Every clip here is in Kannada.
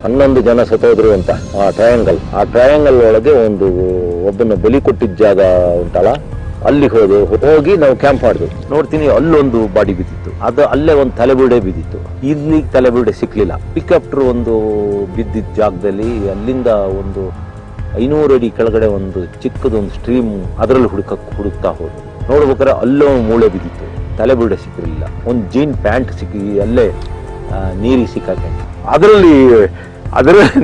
11 ಜನ ಸತ್ತೋದ್ರು ಅಂತ ಆ ಟ್ರಯಾಂಗಲ್ ಒಳಗೆ ಒಬ್ಬನ ಬಲಿ ಕೊಟ್ಟಿದ್ದ ಜಾಗ ಉಂಟಲ್ಲ, ಅಲ್ಲಿ ಹೋಗಿ ನಾವು ಕ್ಯಾಂಪ್ ಮಾಡಿದ್ವಿ. ನೋಡ್ತೀನಿ ಅಲ್ಲೊಂದು ಬಾಡಿ ಬಿದ್ದಿತ್ತು, ಅದು ಅಲ್ಲೇ ಒಂದು ತಲೆಬುರುಡೆ ಬಿದ್ದಿತ್ತು. ಇಲ್ಲಿ ತಲೆಬುರುಡೆ ಸಿಕ್ಲಿಲ್ಲ. ಹೆಲಿಕಾಪ್ಟರ್ ಬಿದ್ದಿದ್ದ ಜಾಗದಲ್ಲಿ ಅಲ್ಲಿಂದ 500 ಅಡಿ ಕೆಳಗಡೆ ಚಿಕ್ಕದೊಂದು ಸ್ಟ್ರೀಮ್, ಅದರಲ್ಲಿ ಹುಡುಕ್ತಾ ಹೋದ್ರು. ನೋಡ್ಬೇಕಾದ್ರೆ ಅಲ್ಲೋ ಮೂಳೆ ಬಿದ್ದಿತ್ತು, ತಲೆಬುರುಡೆ ಸಿಕ್ಕಿರಲಿಲ್ಲ. ಒಂದು ಜೀನ್ ಪ್ಯಾಂಟ್ ಸಿಕ್ಕಿ ಅಲ್ಲೇ ನೀರಿಗೆ ಸಿಕ್ಕಾಕೆ. ಅದರಲ್ಲಿ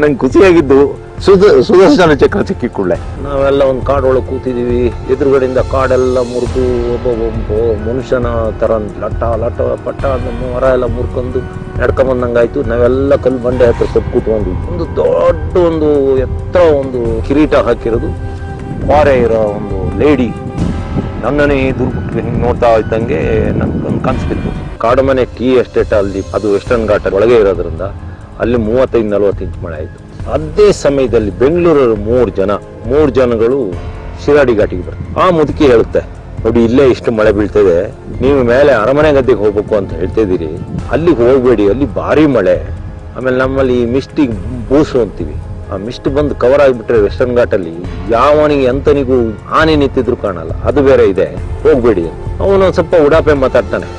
ನಂಗೆ ಖುಷಿಯಾಗಿದ್ದು ಸುದರ್ಶನ ಚಕ್ರ ಸಿಕ್ಕಿಕೊಳ್ಳೆ. ನಾವೆಲ್ಲ ಒಂದು ಕಾಡೊಳಗೆ ಕೂತಿದೀವಿ, ಎದುರುಗಡೆಯಿಂದ ಕಾಡೆಲ್ಲ ಮುರಿದು ಒಬ್ಬ ಮನುಷ್ಯನ ತರ ಲಟ್ಟ ಪಟ್ಟ ಮರ ಎಲ್ಲ ಮುರ್ಕೊಂಡು ನಡ್ಕೊಂಬಂದಂಗಾಯ್ತು. ನಾವೆಲ್ಲ ಕಲ್ಲು ಬಂಡೆ ಹತ್ರ ಕೂತ್ಕೊಂಡ್ವಿ. ದೊಡ್ಡ ಎತ್ತರ ಕಿರೀಟ ಹಾಕಿರೋದು ಪಾರೆ ಇರೋ ಲೇಡಿ ನನ್ನನೇ ದುರ್ಬಿಟ್ಟು ಹಿಂಗೆ ನೋಡ್ತಾ ಇದ್ದಂಗೆ ನನ್ಗೊಂದು ಕನ್ಸ್ಬಿತ್ತು. ಕಾಡುಮನೆ ಟೀ ಎಸ್ಟೇಟ್ ಅಲ್ಲಿ, ಅದು ವೆಸ್ಟರ್ನ್ ಘಾಟ್ ಒಳಗೆ ಇರೋದ್ರಿಂದ ಅಲ್ಲಿ 35-40 ಇಂಚ್ ಮಳೆ ಆಯ್ತು. ಅದೇ ಸಮಯದಲ್ಲಿ ಬೆಂಗಳೂರಲ್ಲಿ 3 ಜನಗಳು ಶಿರಾಡಿ ಘಾಟಿಗೆ ಬರ್ತಾರೆ. ಆ ಮುದುಕಿ ಹೇಳುತ್ತೆ, ನೋಡಿ ಇಲ್ಲೇ ಇಷ್ಟು ಮಳೆ ಬೀಳ್ತದೆ, ನೀವು ಮೇಲೆ ಅರಮನೆ ಗದ್ದೆಗೆ ಹೋಗ್ಬೇಕು ಅಂತ ಹೇಳ್ತಿದ್ದೀರಿ, ಅಲ್ಲಿಗೆ ಹೋಗ್ಬೇಡಿ, ಅಲ್ಲಿ ಭಾರಿ ಮಳೆ. ಆಮೇಲೆ ನಮ್ಮಲ್ಲಿ ಮಿಸ್ಟಿಗೆ ಬೂಸು ಅಂತೀವಿ, ಆ ಮಿಸ್ಟ್ ಬಂದು ಕವರ್ ಆಗಿಬಿಟ್ರೆ ವೆಸ್ಟರ್ನ್ ಘಾಟಲ್ಲಿ ಯಾವನಿಗೆ ಎಂತನಿಗೂ ಆನೆ ನಿಂತಿದ್ರು ಕಾಣಲ್ಲ, ಅದು ಬೇರೆ ಇದೆ, ಹೋಗ್ಬೇಡಿ ಅಂತ. ಅವನು ಸ್ವಲ್ಪ ಉಡಾಪೆ ಮಾತಾಡ್ತಾನೆ,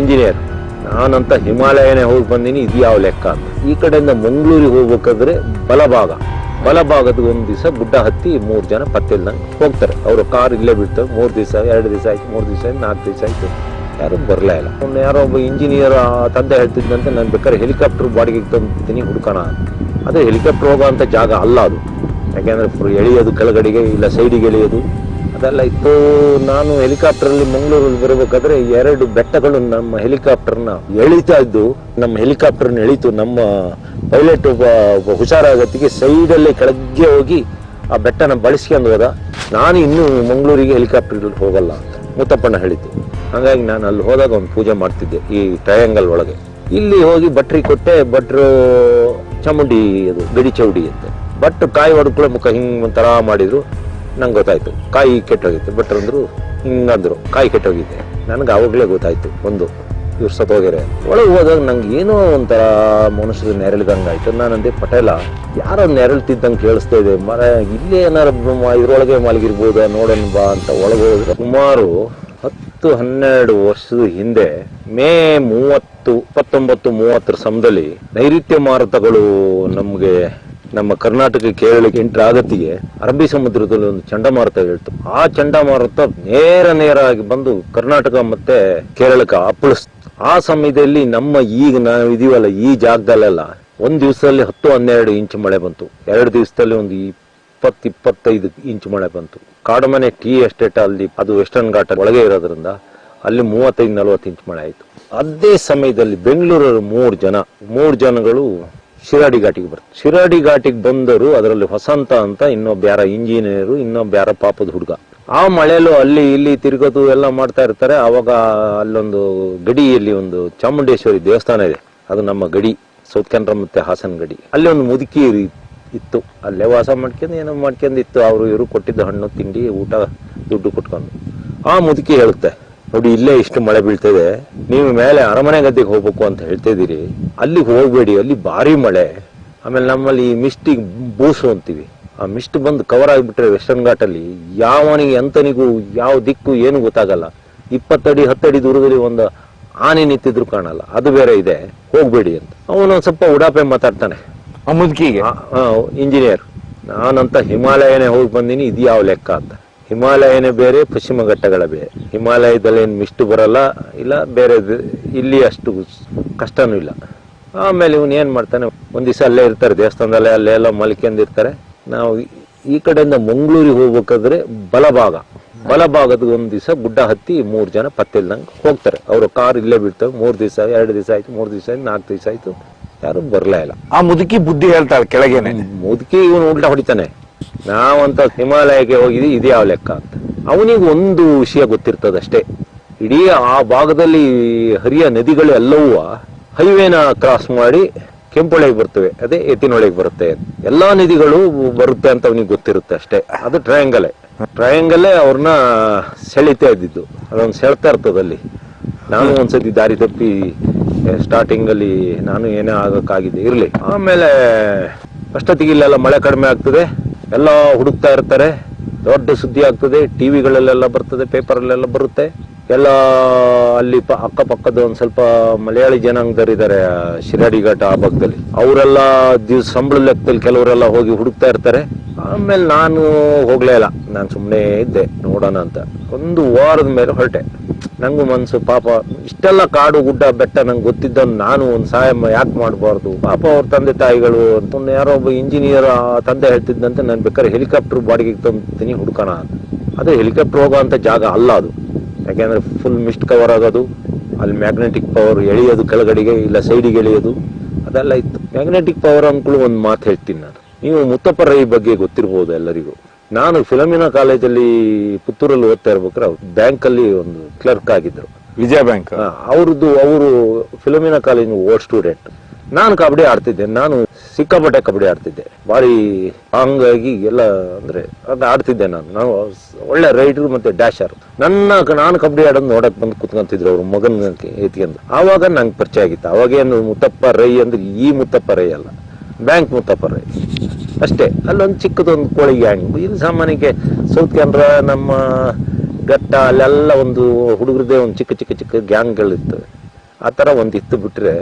ಇಂಜಿನಿಯರ್ ನಾನಂತ ಹಿಮಾಲಯನೇ ಹೋಗಿ ಬಂದೀನಿ, ಇದು ಯಾವ ಲೆಕ್ಕ ಅಂತ. ಈ ಕಡೆಯಿಂದ ಮಂಗಳೂರಿಗೆ ಹೋಗ್ಬೇಕಾದ್ರೆ ಬಲಭಾಗದ ಒಂದು ದಿವಸ ಗುಡ್ಡ ಹತ್ತಿ 3 ಜನ ಪತ್ತಿಲ್ದಂಗೆ ಹೋಗ್ತಾರೆ. ಅವರು ಕಾರ್ ಇಲ್ಲೇ ಬಿಡ್ತಾರೆ. 3 ದಿವಸ 2 ದಿವಸ ಆಯ್ತು, 3 ದಿವಸ ಆಯ್ತು, 4 ದಿವಸ ಆಯ್ತು, ಯಾರು ಬರಲೇ ಇಲ್ಲ. ಯಾರೋ ಒಬ್ಬ ಇಂಜಿನಿಯರ್ ತಂದೆ ಹೇಳ್ತಿದ್ದಂತೆ, ನಾನು ಬೇಕಾದ್ರೆ ಹೆಲಿಕಾಪ್ಟರ್ ಬಾಡಿಗೆಗೆ ತಂದಿದ್ದೀನಿ ಹುಡ್ಕೋಣ. ಅದೇ ಹೆಲಿಕಾಪ್ಟರ್ ಹೋಗೋ ಅಂತ ಜಾಗ ಅಲ್ಲ ಅದು, ಯಾಕೆಂದ್ರೆ ಎಳೆಯೋದು ಕೆಳಗಡೆಗೆ ಇಲ್ಲ ಸೈಡಿಗೆ ಎಳೆಯೋದು ಅದೆಲ್ಲ ಇತ್ತು. ನಾನು ಹೆಲಿಕಾಪ್ಟರಲ್ಲಿ ಮಂಗಳೂರಲ್ಲಿ ಬರಬೇಕಾದ್ರೆ 2 ಬೆಟ್ಟಗಳು ನಮ್ಮ ಹೆಲಿಕಾಪ್ಟರ್ನ ಎಳಿತಾ ಇದ್ದು, ನಮ್ಮ ಹೆಲಿಕಾಪ್ಟರ್ನ ಎಳಿತು. ನಮ್ಮ ಪೈಲಟ್ ಒಬ್ಬ ಹುಷಾರಾಗತ್ತಿಗೆ ಸೈಡಲ್ಲೇ ಕೆಳಗೆ ಹೋಗಿ ಆ ಬೆಟ್ಟನ ಬಳಸ್ಕೊಂಡು ಹೋದ. ನಾನು ಇನ್ನೂ ಮಂಗಳೂರಿಗೆ ಹೆಲಿಕಾಪ್ಟರ್ ಹೋಗಲ್ಲ ಅಂತ ಮುತ್ತಪ್ಪಣ್ಣ ಹೇಳಿತು. ಹಾಗಾಗಿ ನಾನು ಅಲ್ಲಿ ಹೋದಾಗ ಒಂದು ಪೂಜೆ ಮಾಡ್ತಿದ್ದೆ ಈ ಟ್ರಯಾಂಗಲ್ ಒಳಗೆ. ಇಲ್ಲಿ ಹೋಗಿ ಭಟ್ರಿ ಕೊಟ್ಟೆ. ಭಟ್ರು ಚಾಮುಂಡಿ ಅದು ಗಡಿ ಚೌಡಿ ಅಂತ ಭಟ್ರು ಕಾಯಿ ಹೊಡ್ಕೊಳ್ಳೋ ಮುಖ ಹಿಂಗ್ ಒಂಥರ ಮಾಡಿದ್ರು. ನಂಗೆ ಗೊತ್ತಾಯ್ತು ಕಾಯಿ ಕೆಟ್ಟೋಗಿತ್ತು. ಭಟ್ರು ಅಂದ್ರು ಹಿಂಗಂದ್ರು ಕಾಯಿ ಕೆಟ್ಟೋಗಿದೆ. ನನಗೆ ಅವಾಗಲೇ ಗೊತ್ತಾಯ್ತು ಇವ್ರು ಸತ್ತೋಗ್ಯಾರೆ. ಒಳಗೆ ಹೋದಾಗ ನಂಗೆ ಏನೋ ಒಂಥರ ಮನುಷ್ಯರು ನೆರಳಿದಂಗಾಯ್ತು. ನಾನಂದೆ, ಪಟೇಲ ಯಾರೋ ನೆರಳ್ತಿದ್ದಂಗೆ ಕೇಳಿಸ್ತಾ ಇದೆ, ಮರ ಇಲ್ಲೇ ಏನಾರು ಇದ್ರೊಳಗೆ ಮಲಗಿರ್ಬೋದ, ನೋಡೋಣ ಬಾ ಅಂತ ಒಳಗೆ ಹೋದ್ರೆ ಸುಮಾರು 10-12 ವರ್ಷದ ಹಿಂದೆ ಮೇ 1930 ಸಮಯದಲ್ಲಿ ನೈಋತ್ಯ ಮಾರುತಗಳು ನಮ್ಮ ಕರ್ನಾಟಕ ಕೇರಳಕ್ಕೆ ಎಂಟ್ರ್ ಆಗತ್ತಿಗೆ ಅರಬ್ಬಿ ಸಮುದ್ರದಲ್ಲಿ ಒಂದು ಚಂಡಮಾರುತ ಹೇಳ್ತು. ಆ ಚಂಡಮಾರುತ ನೇರ ಆಗಿ ಬಂದು ಕರ್ನಾಟಕ ಮತ್ತೆ ಕೇರಳಕ್ಕೆ ಅಪ್ಪಳಿಸ್ತು. ಆ ಸಮಯದಲ್ಲಿ ಈಗ ನಾವು ಇದೀವಲ್ಲ ಈ ಜಾಗದಲ್ಲೆಲ್ಲ ಒಂದ್ ದಿವಸದಲ್ಲಿ 10-12 ಇಂಚ್ ಮಳೆ ಬಂತು. 2 ದಿವಸದಲ್ಲಿ 20-25 ಇಂಚ್ ಮಳೆ ಬಂತು. ಕಾಡುಮನೆ ಟೀ ಎಸ್ಟೇಟ್ ಅಲ್ಲಿ, ಅದು ವೆಸ್ಟರ್ನ್ ಘಾಟ್ ಒಳಗೆ ಇರೋದ್ರಿಂದ ಅಲ್ಲಿ 35-40 ಇಂಚ್ ಮಳೆ ಆಯ್ತು. ಅದೇ ಸಮಯದಲ್ಲಿ ಬೆಂಗಳೂರಲ್ಲಿ 3 ಜನಗಳು ಶಿರಾಡಿ ಘಾಟಿಗೆ ಬರ್ತಾರೆ. ಶಿರಾಡಿ ಘಾಟಿಗೆ ಬಂದರು. ಅದರಲ್ಲಿ ವಸಂತ ಅಂತ ಇನ್ನೊಬ್ಬ ಯಾರ ಇಂಜಿನಿಯರು, ಇನ್ನೊಬ್ಬ ಯಾರ ಪಾಪದ ಹುಡುಗ. ಆ ಮಳೆಯಲ್ಲೂ ಅಲ್ಲಿ ಇಲ್ಲಿ ತಿರುಗೋದು ಎಲ್ಲ ಮಾಡ್ತಾ ಇರ್ತಾರೆ. ಅವಾಗ ಅಲ್ಲೊಂದು ಗಡಿಯಲ್ಲಿ ಒಂದು ಚಾಮುಂಡೇಶ್ವರಿ ದೇವಸ್ಥಾನ ಇದೆ, ಅದು ನಮ್ಮ ಗಡಿ, ಸೌತ್ ಕೆನರಾ ಮತ್ತೆ ಹಾಸನ ಗಡಿ. ಅಲ್ಲಿ ಒಂದು ಮುದುಕಿ ಇತ್ತು, ಅಲ್ಲೇ ವಾಸ ಮಾಡ್ಕೊಂಡು ಏನೋ ಮಾಡ್ಕೊಂಡಿತ್ತು. ಇವರು ಕೊಟ್ಟಿದ್ದ ಹಣ್ಣು ತಿಂಡಿ ಊಟ ದುಡ್ಡು ಕೊಟ್ಕೊಂಡು. ಆ ಮುದುಕಿ ಹೇಳುತ್ತೆ, ನೋಡಿ ಇಲ್ಲೇ ಇಷ್ಟು ಮಳೆ ಬೀಳ್ತದೆ, ನೀವು ಮೇಲೆ ಅರಮನೆ ಗದ್ದೆಗೆ ಹೋಗ್ಬೇಕು ಅಂತ ಹೇಳ್ತಿದ್ದೀರಿ, ಅಲ್ಲಿಗೆ ಹೋಗ್ಬೇಡಿ, ಅಲ್ಲಿ ಭಾರಿ ಮಳೆ. ಆಮೇಲೆ ನಮ್ಮಲ್ಲಿ ಮಿಸ್ಟಿಗೆ ಬೂಸು ಅಂತೀವಿ, ಆ ಮಿಸ್ಟ್ ಬಂದು ಕವರ್ ಆಗಿಬಿಟ್ರೆ ವೆಸ್ಟರ್ನ್ ಘಾಟಲ್ಲಿ ಯಾವನಿಗೆ ಎಂತನಿಗೂ ಯಾವ ದಿಕ್ಕು ಏನು ಗೊತ್ತಾಗಲ್ಲ. 20 ಅಡಿ 10 ಅಡಿ ದೂರದಲ್ಲಿ ಒಂದು ಆನೆ ನಿಂತಿದ್ರು ಕಾಣಲ್ಲ, ಅದು ಬೇರೆ ಇದೆ, ಹೋಗ್ಬೇಡಿ ಅಂತ. ಅವನು ಸ್ವಲ್ಪ ಉಡಾಪೆ ಮಾತಾಡ್ತಾನೆ ಆ ಮುದುಕಿಗೆ. ಇಂಜಿನಿಯರ್ ನಾನಂತ ಹಿಮಾಲಯನೇ ಹೋಗಿ ಬಂದೀನಿ, ಇದು ಯಾವ ಲೆಕ್ಕ ಅಂತ. ಹಿಮಾಲಯನೇ ಬೇರೆ, ಪಶ್ಚಿಮ ಘಟ್ಟಗಳ ಬೇರೆ. ಹಿಮಾಲಯದಲ್ಲಿ ಏನು ಮಿಸ್ಟ್ ಬರಲ್ಲ, ಇಲ್ಲ ಬೇರೆ ಇಲ್ಲಿ ಅಷ್ಟು ಕಷ್ಟನೂ ಇಲ್ಲ. ಆಮೇಲೆ ಇವನು ಏನ್ ಮಾಡ್ತಾನೆ, ಒಂದ್ ದಿವಸ ಅಲ್ಲೇ ಇರ್ತಾರೆ ದೇವಸ್ಥಾನದಲ್ಲೇ, ಅಲ್ಲೆಲ್ಲ ಮಲ್ಕೊಂಡಿರ್ತಾರೆ. ನಾವು ಈ ಕಡೆಯಿಂದ ಮಂಗಳೂರಿಗೆ ಹೋಗ್ಬೇಕಾದ್ರೆ ಬಲಭಾಗದ ಒಂದ್ ದಿವಸ ಗುಡ್ಡ ಹತ್ತಿ 3 ಜನ ಪತ್ತಿಲ್ದಂಗೆ ಹೋಗ್ತಾರೆ. ಅವರು ಕಾರ್ ಇಲ್ಲೇ ಬಿಡ್ತಾರೆ. 3 ದಿವಸ 2 ದಿವಸ ಆಯ್ತು, 3 ದಿವಸ ಆಯ್ತು, 4 ದಿವಸ ಆಯ್ತು, ಯಾರು ಬರ್ಲೇ ಇಲ್ಲ. ಆ ಮುದುಕಿ ಬುದ್ಧಿ ಹೇಳ್ತಾಳೆ ಕೆಳಗೇನೆ. ಮುದುಕಿ ಇವನು ಉಲ್ಟಾ ಹೊಡಿತಾನೆ, ನಾವಂತ ಹಿಮಾಲಯಕ್ಕೆ ಹೋಗಿದ್ವಿ, ಇದು ಯಾವ ಲೆಕ್ಕ ಅಂತ. ಅವನಿಗೆ ಒಂದು ವಿಷಯ ಗೊತ್ತಿರ್ತದಷ್ಟೇ, ಇಡೀ ಆ ಭಾಗದಲ್ಲಿ ಹರಿಯ ನದಿಗಳೆಲ್ಲವೂ ಹೈವೇನ ಕ್ರಾಸ್ ಮಾಡಿ ಕೆಂಪೊಳೆಗೆ ಬರ್ತವೆ, ಅದೇ ಎತ್ತಿನೊಳಗೆ ಬರುತ್ತೆ. ಎಲ್ಲಾ ನದಿಗಳು ಬರುತ್ತೆ ಅಂತ ಅವನಿಗೆ ಗೊತ್ತಿರುತ್ತೆ ಅಷ್ಟೇ. ಅದು ಟ್ರಯಾಂಗಲ್ಲೇ ಅವ್ರನ್ನ ಸೆಳಿತಾ ಇದ್ದಿದ್ದು, ಅದೊಂದು ಸೆಳ್ತಾ ಇರ್ತದಲ್ಲಿ. ನಾನು ಒಂದ್ಸತಿ ದಾರಿ ತಪ್ಪಿ ಸ್ಟಾರ್ಟಿಂಗ್ ಅಲ್ಲಿ ನಾನು ಏನೇ ಆಗಕ್ಕಾಗಿದೆ ಇರ್ಲಿ. ಆಮೇಲೆ ಅಷ್ಟೊತ್ತಿಗೆ ಇಲ್ಲೆಲ್ಲ ಮಳೆ ಕಡಿಮೆ ಆಗ್ತದೆ, ಎಲ್ಲ ಹುಡುಕ್ತಾ ಇರ್ತಾರೆ, ದೊಡ್ಡ ಸುದ್ದಿ ಆಗ್ತದೆ, ಟಿವಿಗಳಲ್ಲೆಲ್ಲ ಬರ್ತದೆ, ಪೇಪರಲ್ಲೆಲ್ಲ ಬರುತ್ತೆ. ಎಲ್ಲ ಅಲ್ಲಿ ಅಕ್ಕಪಕ್ಕದ ಒಂದ್ ಸ್ವಲ್ಪ ಮಲಯಾಳಿ ಜನಾಂಗದರಿದ್ದಾರೆ ಶಿರಾಡಿ ಘಾಟ ಆ ಭಾಗದಲ್ಲಿ, ಅವರೆಲ್ಲ ದಿವ್ಸ ಸಂಬಳ ಲೆಕ್ಕದಲ್ಲಿ ಕೆಲವರೆಲ್ಲ ಹೋಗಿ ಹುಡುಕ್ತಾ ಇರ್ತಾರೆ. ಆಮೇಲೆ ನಾನು ಹೋಗ್ಲೇ ಇಲ್ಲ, ನಾನು ಸುಮ್ಮನೆ ಇದ್ದೆ ನೋಡೋಣ ಅಂತ. ಒಂದು ವಾರದ ಮೇಲೆ ಹೊರಟೆ. ನಂಗೂ ಮನ್ಸು ಪಾಪ ಇಷ್ಟೆಲ್ಲ ಕಾಡು ಗುಡ್ಡ ಬೆಟ್ಟ ನಂಗೆ ಗೊತ್ತಿದ್ದ ನಾನು ಒಂದು ಸಹಾಯ ಯಾಕೆ ಮಾಡಬಾರ್ದು, ಪಾಪ ಅವ್ರ ತಂದೆ ತಾಯಿಗಳು ಅಂತ. ಒಂದು ಯಾರೋ ಒಬ್ಬ ಇಂಜಿನಿಯರ್ ತಂದೆ ಹೇಳ್ತಿದ್ದಂತೆ ನಾನು ಬೇಕಾದ್ರೆ ಹೆಲಿಕಾಪ್ಟರ್ ಬಾಡಿಗೆಗೆ ತಂತೀನಿ ಹುಡ್ಕೋಣ ಅಂತ. ಅದೇ ಹೆಲಿಕಾಪ್ಟರ್ ಹೋಗೋ ಅಂತ ಜಾಗ ಅಲ್ಲ ಅದು, ಯಾಕೆಂದ್ರೆ ಫುಲ್ ಮಿಸ್ಟ್ ಕವರ್ ಆಗೋದು, ಅಲ್ಲಿ ಮ್ಯಾಗ್ನೆಟಿಕ್ ಪವರ್ ಎಳೆಯೋದು ಕೆಳಗಡೆಗೆ ಇಲ್ಲ ಸೈಡಿಗೆ ಎಳೆಯೋದು ಅದೆಲ್ಲ ಇತ್ತು. ಮ್ಯಾಗ್ನೆಟಿಕ್ ಪವರ್ ಅಂದ್ಕೊಳ್ಳಿ ಒಂದು ಮಾತು ಹೇಳ್ತೀನಿ ನಾನು. ನೀವು ಮುತ್ತಪ್ಪ ರೈ ಬಗ್ಗೆ ಗೊತ್ತಿರ್ಬೋದು ಎಲ್ಲರಿಗೂ. ನಾನು ಫಿಲಮಿನ ಕಾಲೇಜಲ್ಲಿ ಪುತ್ತೂರಲ್ಲಿ ಓದ್ತಾ ಇರ್ಬೇಕಾದ್ರೆ ಬ್ಯಾಂಕ್ ಅಲ್ಲಿ ಒಂದು ಕ್ಲರ್ಕ್ ಆಗಿದ್ರು, ವಿಜಯ ಬ್ಯಾಂಕ್. ಅವರು ಫಿಲಮಿನ ಕಾಲೇಜ್ ಓಲ್ಡ್ ಸ್ಟೂಡೆಂಟ್. ನಾನು ಕಬಡ್ಡಿ ಆಡ್ತಿದ್ದೆ, ನಾನು ಸಿಕ್ಕಾಪಟ್ಟೆ ಕಬಡ್ಡಿ ಆಡ್ತಿದ್ದೆ, ಭಾರಿ ಹಂಗಾಗಿ ಎಲ್ಲ ಅಂದ್ರೆ ಅದು ಆಡ್ತಿದ್ದೆ ನಾನು ಒಳ್ಳೆ ರೈಡರ್ ಮತ್ತೆ ಡ್ಯಾಶರ್. ನಾನು ಕಬಡ್ಡಿ ಆಡೋದು ನೋಡಕ್ ಬಂದು ಕುತ್ಕೊಂತಿದ್ರು ಅವ್ರ ಮಗನ ಎತ್ಕೊಂಡು. ಆವಾಗ ನಂಗೆ ಪರಿಚಯ ಆಗಿತ್ತು. ಅವಾಗೇನು ಮುತ್ತಪ್ಪ ರೈ ಅಂದ್ರೆ ಈ ಮುತ್ತಪ್ಪ ರೈ ಅಲ್ಲ, ಬ್ಯಾಂಕ್ ಮುತ್ತಪ್ಪ ರೈ ಅಷ್ಟೇ. ಅಲ್ಲೊಂದು ಚಿಕ್ಕದೊಂದು ಕೋಳಿ ಗ್ಯಾಂಗ್. ಇಲ್ಲಿ ಸಾಮಾನ್ಯಕ್ಕೆ ಸೌತ್ ಕ್ಯಾನ್ರಾ ನಮ್ಮ ಘಟ್ಟ ಅಲ್ಲೆಲ್ಲ ಒಂದು ಹುಡುಗರದೇ ಒಂದು ಚಿಕ್ಕ ಚಿಕ್ಕ ಚಿಕ್ಕ ಗ್ಯಾಂಗ್ಗಳಿರ್ತವೆ. ಆ ಥರ ಒಂದು ಇತ್ತು. ಬಿಟ್ರೆ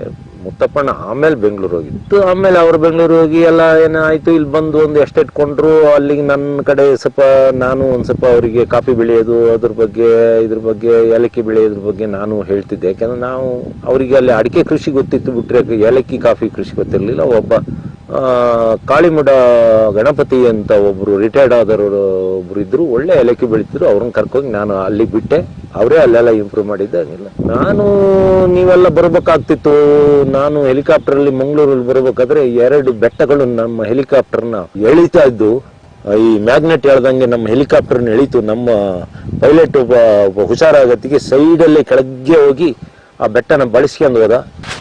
ಮುತ್ತಪ್ಪಣ್ಣ ಆಮೇಲೆ ಬೆಂಗಳೂರು ಹೋಗಿತ್ತು. ಆಮೇಲೆ ಅವ್ರು ಬೆಂಗಳೂರು ಹೋಗಿ ಎಲ್ಲ ಏನಾಯ್ತು, ಇಲ್ಲಿ ಬಂದು ಒಂದು ಎಸ್ಟೇಟ್ ಕೊಂಡ್ರು. ಅಲ್ಲಿಗೆ ನನ್ನ ಕಡೆ ಸ್ವಲ್ಪ ನಾನು ಒಂದು ಸ್ವಲ್ಪ ಅವರಿಗೆ ಕಾಫಿ ಬೆಳೆಯೋದು ಇದ್ರ ಬಗ್ಗೆ ಏಲಕ್ಕಿ ಬೆಳೆಯೋದ್ರ ಬಗ್ಗೆ ನಾನು ಹೇಳ್ತಿದ್ದೆ. ಯಾಕಂದ್ರೆ ನಾವು ಅವರಿಗೆ ಅಲ್ಲಿ ಅಡಿಕೆ ಕೃಷಿ ಗೊತ್ತಿತ್ತು, ಬಿಟ್ರೆ ಏಲಕ್ಕಿ ಕಾಫಿ ಕೃಷಿ ಗೊತ್ತಿರಲಿಲ್ಲ. ಒಬ್ಬ ಕಾಳಿಮುಡ ಗಣಪತಿ ಅಂತ ಒಬ್ರು ರಿಟೈರ್ಡ್ ಆದವರು ಒಬ್ರು ಇದ್ರು, ಒಳ್ಳೆ ಏಲಕ್ಕಿ ಬೆಳೀತಿದ್ರು. ಅವ್ರನ್ನ ಕರ್ಕೊಂಡು ನಾನು ಅಲ್ಲಿಗೆ ಬಿಟ್ಟೆ. ಅವರೇ ಅಲ್ಲೆಲ್ಲ ಇಂಪ್ರೂವ್ ಮಾಡಿದ್ದಾಗಿಲ್ಲ. ನಾನು ನೀವೆಲ್ಲ ಬರ್ಬೇಕಾಗ್ತಿತ್ತು. ನಾನು ಹೆಲಿಕಾಪ್ಟರ್ ಅಲ್ಲಿ ಮಂಗಳೂರಲ್ಲಿ ಬರ್ಬೇಕಾದ್ರೆ 2 ಬೆಟ್ಟಗಳು ನಮ್ಮ ಹೆಲಿಕಾಪ್ಟರ್ನ ಎಳಿತಾ ಇದ್ದು. ಈ ಮ್ಯಾಗ್ನೆಟ್ ಹೇಳ್ದಂಗೆ ನಮ್ಮ ಹೆಲಿಕಾಪ್ಟರ್ನ ಎಳೀತು. ನಮ್ಮ ಪೈಲಟ್ ಒಬ್ಬ ಹುಷಾರಾಗತ್ತಿಗೆ ಸೈಡಲ್ಲೇ ಕೆಳಗೆ ಹೋಗಿ ಆ ಬೆಟ್ಟನ ಬಳಸ್ಕೊಂಡು ಹೋದ.